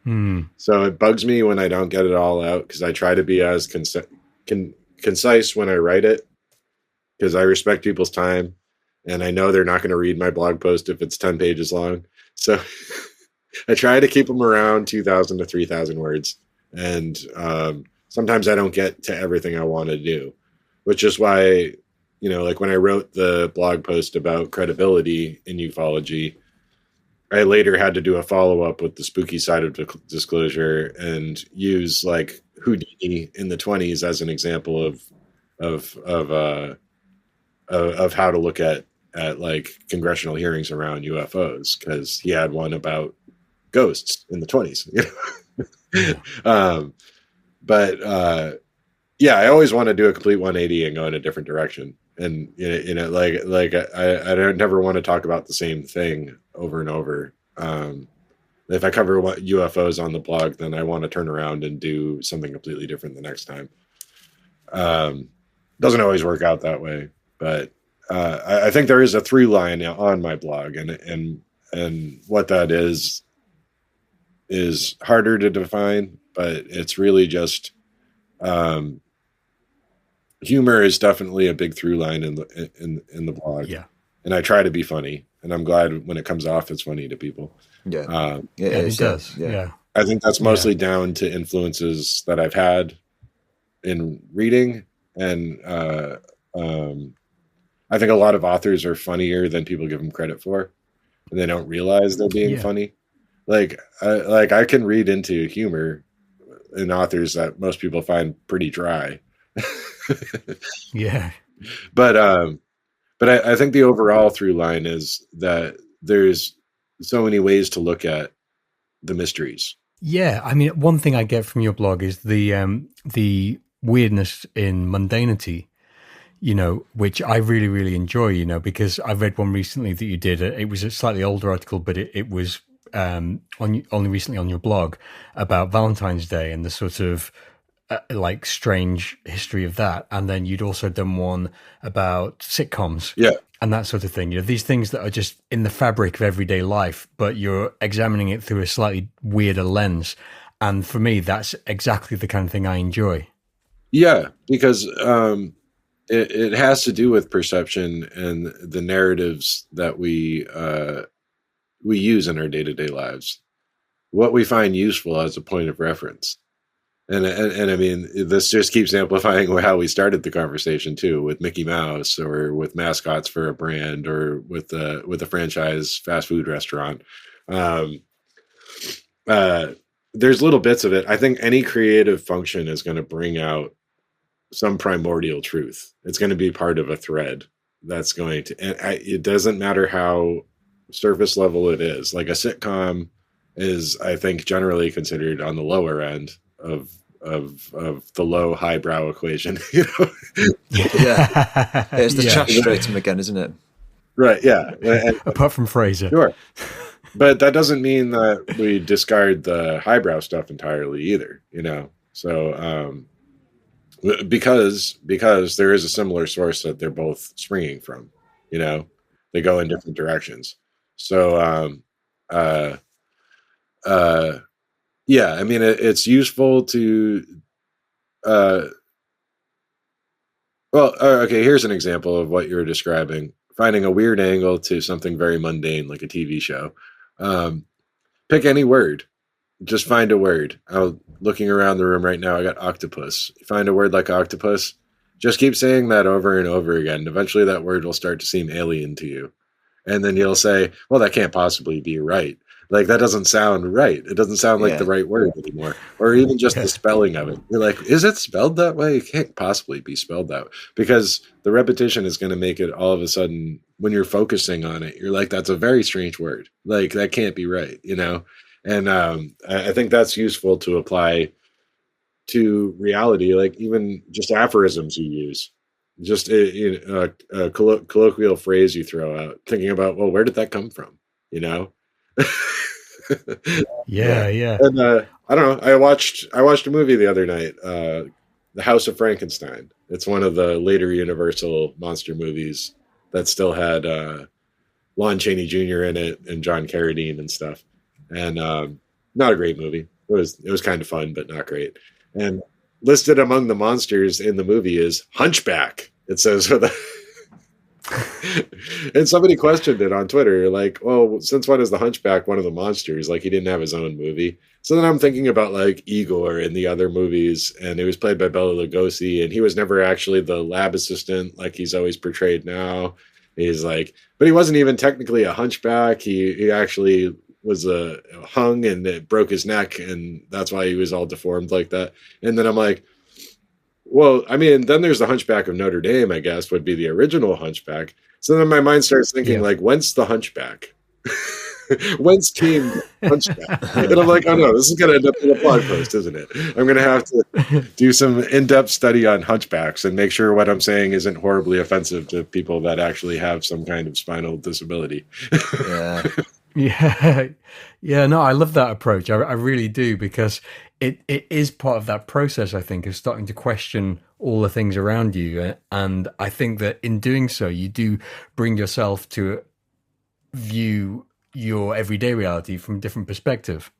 So it bugs me when I don't get it all out because I try to be as concise when I write it because I respect people's time. And I know they're not going to read my blog post if it's 10 pages long. So I try to keep them around 2,000 to 3,000 words. And sometimes I don't get to everything I want to do, which is why you know, like when I wrote the blog post about credibility in ufology, I later had to do a follow-up with the spooky side of disclosure and use like Houdini in the 20s as an example of how to look at like congressional hearings around UFOs, because he had one about ghosts in the 20s. You know? Yeah, I always want to do a complete 180 and go in a different direction. And you know, like I don't never want to talk about the same thing over and over. If I cover UFOs on the blog, then I want to turn around and do something completely different the next time. Doesn't always work out that way, but I think there is a through line on my blog, and what that is harder to define, but it's really just humor is definitely a big through line in the blog. Yeah. And I try to be funny, and I'm glad when it comes off, it's funny to people. Yeah. It does. Yeah. I think that's mostly down to influences that I've had in reading. And I think a lot of authors are funnier than people give them credit for, and they don't realize they're being funny. Like I can read into humor in authors that most people find pretty dry. Yeah. But I think the overall through line is that there's so many ways to look at the mysteries. Yeah, I mean, one thing I get from your blog is the weirdness in mundanity, you know, which I really, really enjoy, you know, because I read one recently that you did. It was a slightly older article, but it was only recently on your blog about Valentine's Day and the sort of like strange history of that. And then you'd also done one about sitcoms. Yeah. And that sort of thing, you know, these things that are just in the fabric of everyday life, but you're examining it through a slightly weirder lens. And for me, that's exactly the kind of thing I enjoy. Yeah, because it has to do with perception and the narratives that we use in our day-to-day lives, what we find useful as a point of reference. And I mean, this just keeps amplifying how we started the conversation too, with Mickey Mouse, or with mascots for a brand, or with a franchise fast food restaurant. There's little bits of it. I think any creative function is going to bring out some primordial truth. It's going to be part of a thread that's going to, and it doesn't matter how surface level it is. Like a sitcom is, I think, generally considered on the lower end of the low highbrow equation. You know? Yeah, it's the chat straight to him again, isn't it? Right. Yeah. Apart from Fraser. Sure. But that doesn't mean that we discard the highbrow stuff entirely either, you know? So, because there is a similar source that they're both springing from, you know, they go in different directions. So, yeah, I mean, it's useful to, okay, here's an example of what you're describing. Finding a weird angle to something very mundane, like a TV show. Pick any word. Just find a word. I'm looking around the room right now. I got octopus. You find a word like octopus. Just keep saying that over and over again. Eventually that word will start to seem alien to you. And then you'll say, well, that can't possibly be right. Like, that doesn't sound right. It doesn't sound like the right word anymore. Or even just the spelling of it. You're like, is it spelled that way? It can't possibly be spelled that way. Because the repetition is going to make it all of a sudden, when you're focusing on it, you're like, that's a very strange word. Like, that can't be right, you know? And I think that's useful to apply to reality, like even just aphorisms you use. Just a colloquial phrase you throw out, thinking about, well, where did that come from? You know? Yeah. And I don't know. I watched a movie the other night, The House of Frankenstein. It's one of the later Universal monster movies that still had Lon Chaney Jr. in it and John Carradine and stuff. And not a great movie. It was kind of fun, but not great. And listed among the monsters in the movie is Hunchback. It says with and somebody questioned it on Twitter, like, well, since when is the Hunchback one of the monsters? Like, he didn't have his own movie. So then I'm thinking about like Igor in the other movies, and he was played by Bela Lugosi, and he was never actually the lab assistant like he's always portrayed now. He's like, but he wasn't even technically a hunchback. He actually was hung and it broke his neck, and that's why he was all deformed like that. And then I'm like, well, I mean, then there's the Hunchback of Notre Dame, I guess, would be the original Hunchback. So then my mind starts thinking, like, when's the Hunchback? When's Team Hunchback? And I'm like, oh no, this is going to end up in a blog post, isn't it? I'm going to have to do some in-depth study on hunchbacks and make sure what I'm saying isn't horribly offensive to people that actually have some kind of spinal disability. Yeah. No, I love that approach. I really do, because it is part of that process, I think, of starting to question all the things around you. And I think that in doing so, you do bring yourself to view your everyday reality from a different perspective.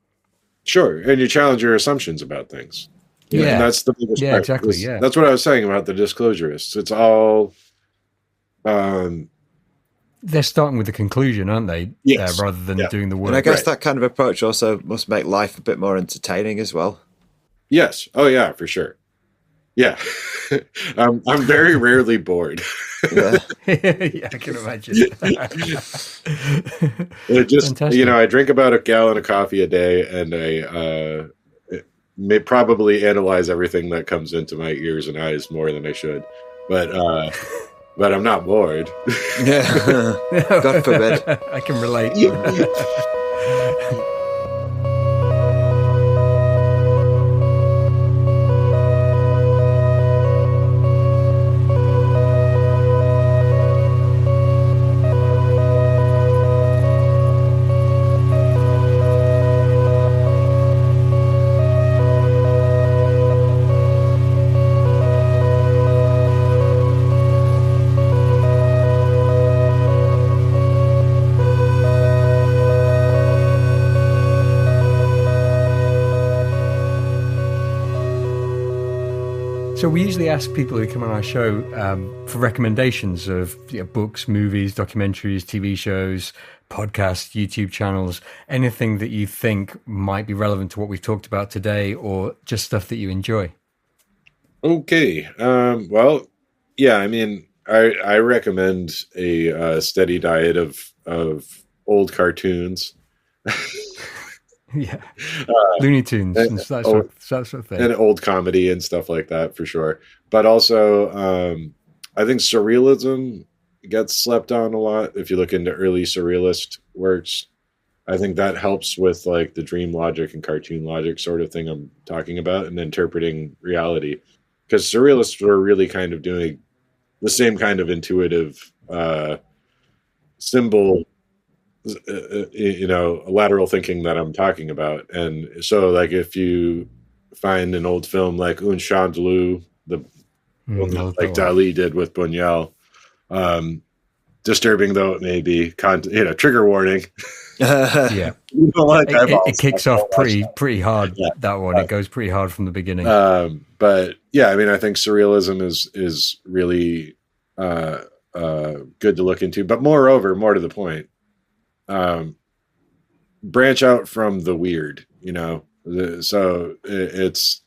Sure. And you challenge your assumptions about things. Yeah. And that's the biggest part. Exactly. Yeah. That's what I was saying about the disclosurists. It's all they're starting with the conclusion, aren't they? Yes. Rather than doing the work. And I guess that kind of approach also must make life a bit more entertaining as well. Yes. Oh, yeah, for sure. Yeah. I'm very rarely bored. Yeah, I can imagine. It just, fantastic. I drink about a gallon of coffee a day, and I may probably analyze everything that comes into my ears and eyes more than I should. But I'm not bored. Yeah. God forbid. I can relate. So we usually ask people who come on our show for recommendations of books, movies, documentaries, TV shows, podcasts, YouTube channels, anything that you think might be relevant to what we've talked about today, or just stuff that you enjoy. Okay. Well, yeah, I mean, I recommend a steady diet of old cartoons. Yeah, Looney Tunes and that sort of thing, and old comedy and stuff like that, for sure. But also, I think surrealism gets slept on a lot. If you look into early surrealist works, I think that helps with like the dream logic and cartoon logic sort of thing I'm talking about, and interpreting reality. Because surrealists were really kind of doing the same kind of intuitive symbol, lateral thinking that I'm talking about. And so, like, if you find an old film like Un Chant de Loup, like Dali did with Buñuel, disturbing though it may be, trigger warning. Yeah, it kicks off pretty hard. Yeah. That one, it goes pretty hard from the beginning. But yeah, I mean, I think surrealism is really good to look into. But moreover, more to the point, branch out from the weird. So it's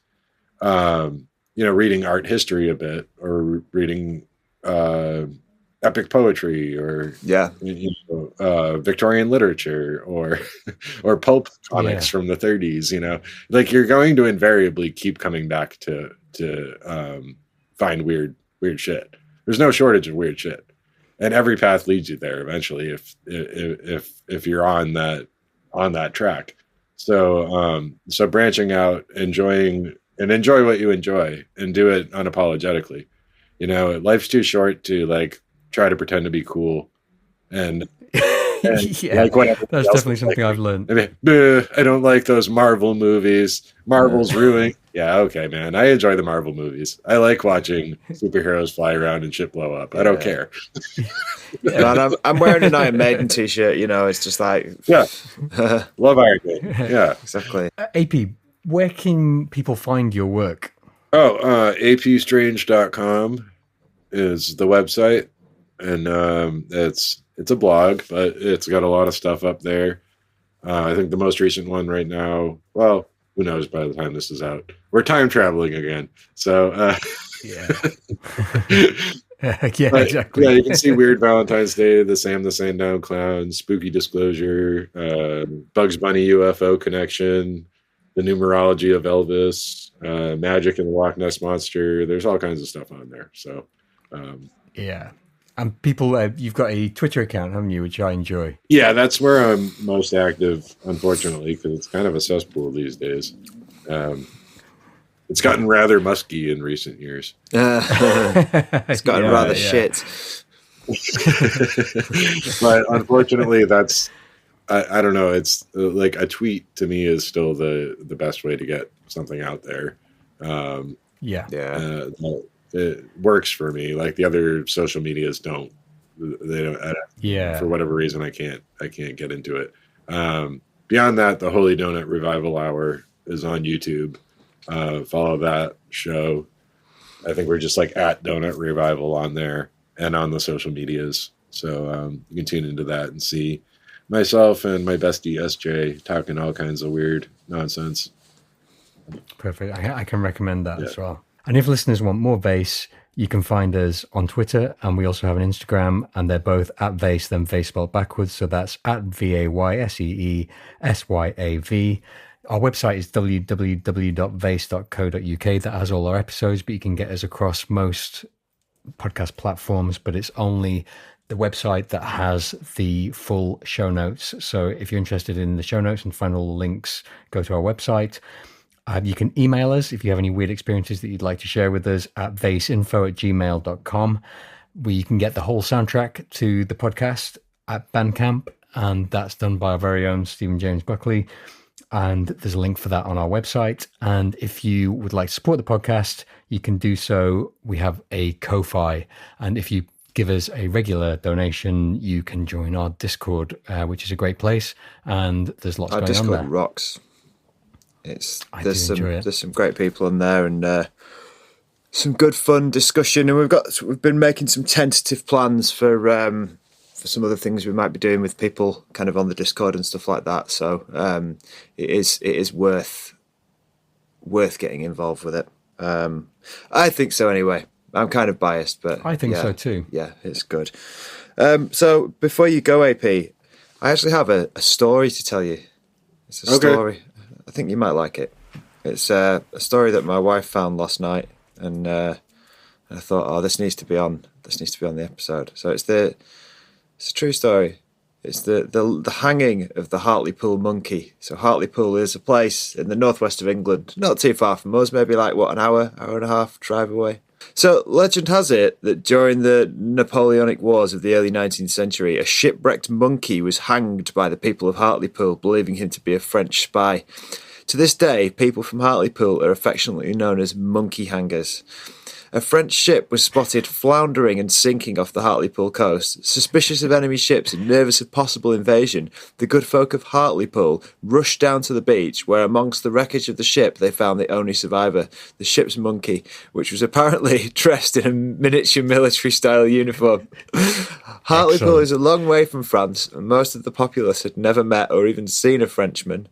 reading art history a bit, or reading epic poetry, or Victorian literature, or pulp comics from the 30s. Like, you're going to invariably keep coming back to find weird shit. There's no shortage of weird shit, and every path leads you there eventually if you're on that track. So branching out, enjoy what you enjoy, and do it unapologetically. Life's too short to like try to pretend to be cool, and yeah, like that's definitely something I've learned. I don't like those Marvel movies. Marvel's ruining. Yeah, okay, man. I enjoy the Marvel movies. I like watching superheroes fly around and shit blow up. I don't care. Man, I'm wearing an Iron Maiden t-shirt. It's just like, love Iron Maiden. Yeah, exactly. AP, where can people find your work? apstrange.com is the website, and it's a blog, but it's got a lot of stuff up there. I think the most recent one right now, well, who knows by the time this is out? We're time traveling again. So, Yeah. Yeah, but, exactly. Yeah, you can see Weird Valentine's Day, the Sam the Sandown Clown, Spooky Disclosure, Bugs Bunny UFO Connection, the numerology of Elvis, Magic and the Loch Ness Monster. There's all kinds of stuff on there. So, yeah. And people, you've got a Twitter account, haven't you, which I enjoy. yeah, that's where I'm most active, unfortunately, because it's kind of a cesspool these days. It's gotten rather musky in recent years. It's gotten rather shit. But unfortunately, that's, I don't know. It's like a tweet to me is still the best way to get something out there. It works for me. Like the other social medias don't. They don't. For whatever reason, I can't get into it. Beyond that, the Holy Donut Revival Hour is on YouTube. Follow that show. I think we're just like at Donut Revival on there and on the social medias. So you can tune into that and see myself and my bestie SJ talking all kinds of weird nonsense. Perfect. I can recommend that as well. And if listeners want more Vayse, you can find us on Twitter, and we also have an Instagram, and they're both at Vayse, then Vayse spelled backwards. So that's at VAYSEESYAV. Our website is www.vayse.co.uk. That has all our episodes, but you can get us across most podcast platforms, but it's only the website that has the full show notes. So if you're interested in the show notes and find all the links, go to our website. You can email us if you have any weird experiences that you'd like to share with us at vayse.info@gmail.com, where you can get the whole soundtrack to the podcast at Bandcamp, and that's done by our very own Stephen James Buckley. And there's a link for that on our website. And if you would like to support the podcast, you can do so. We have a Ko-Fi. And if you give us a regular donation, you can join our Discord, which is a great place. And there's lots going on there. Our Discord rocks. There's some great people on there, and some good fun discussion. And we've been making some tentative plans for some other things we might be doing with people kind of on the Discord and stuff like that. So it is worth getting involved with it. I think so anyway. I'm kind of biased, but I think so too. Yeah, it's good. So before you go, AP, I actually have a story to tell you. It's a story. I think you might like it. It's a story that my wife found last night, and I thought, this needs to be on the episode. So it's a true story. It's the hanging of the Hartlepool monkey. So Hartlepool is a place in the northwest of England, not too far from us, maybe like an hour and a half drive away. So legend has it that during the Napoleonic Wars of the early 19th century, a shipwrecked monkey was hanged by the people of Hartlepool, believing him to be a French spy. To this day, people from Hartlepool are affectionately known as monkey hangers. A French ship was spotted floundering and sinking off the Hartlepool coast. Suspicious of enemy ships and nervous of possible invasion, the good folk of Hartlepool rushed down to the beach, where amongst the wreckage of the ship they found the only survivor, the ship's monkey, which was apparently dressed in a miniature military-style uniform. Hartlepool is a long way from France, and most of the populace had never met or even seen a Frenchman.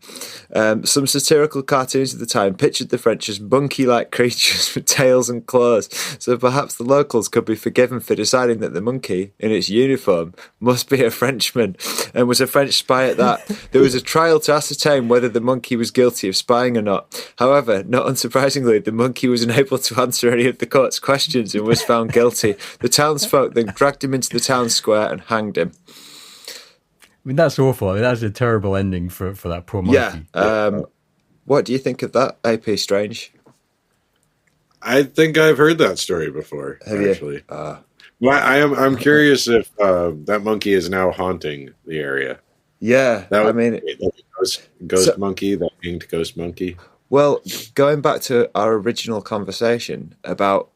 Some satirical cartoons of the time pictured the French as monkey-like creatures with tails and claws, so perhaps the locals could be forgiven for deciding that the monkey, in its uniform, must be a Frenchman, and was a French spy at that. There was a trial to ascertain whether the monkey was guilty of spying or not. However, not unsurprisingly, the monkey was unable to answer any of the court's questions and was found guilty. The townsfolk then dragged him into the town square and hanged him. I mean, that's awful. I mean, that's a terrible ending for that poor monkey. Yeah. What do you think of that, AP Strange? I think I've heard that story before. Actually, I'm curious if that monkey is now haunting the area. Yeah, ghost monkey, that hanged ghost monkey. Well, going back to our original conversation about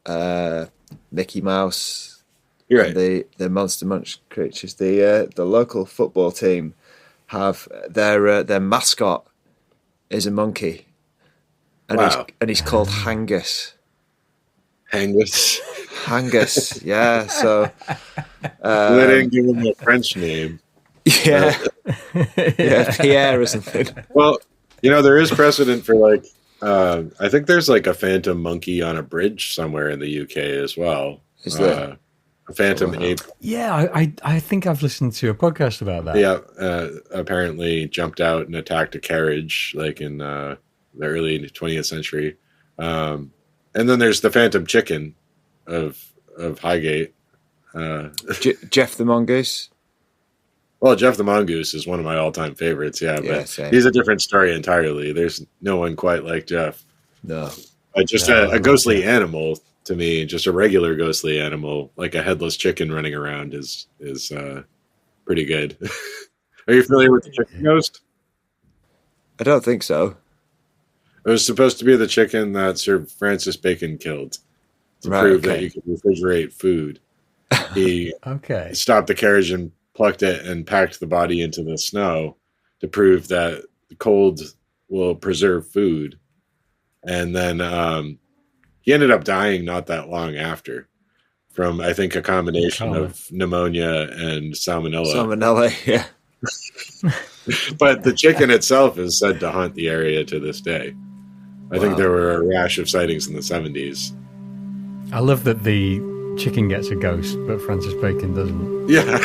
Mickey Mouse, you're right. The Monster Munch creatures, the local football team have their mascot is a monkey, and he's called Hangus. Hangus, yeah. So they didn't give him a French name. Yeah, Pierre or something. Well, There is precedent for like, I think there's like a phantom monkey on a bridge somewhere in the UK as well. Is there? A phantom ape? Yeah, I think I've listened to a podcast about that. Yeah, apparently jumped out and attacked a carriage like in the early 20th century. And then there's the phantom chicken of Highgate. Jeff the Mongoose. Well, Jeff the Mongoose is one of my all-time favorites. Yeah, but same. he's a different story entirely. There's no one quite like Jeff. No, Just a ghostly animal to me. Just a regular ghostly animal, like a headless chicken running around, is pretty good. Are you familiar with the chicken ghost? I don't think so. It was supposed to be the chicken that Sir Francis Bacon killed to prove that you could refrigerate food. He stopped the carriage and plucked it and packed the body into the snow to prove that the cold will preserve food. And then he ended up dying not that long after from, I think, a combination of pneumonia and salmonella. Salmonella, yeah. But the chicken itself is said to haunt the area to this day. I think there were a rash of sightings in the 70s. I love that the chicken gets a ghost, but Francis Bacon doesn't. Yeah.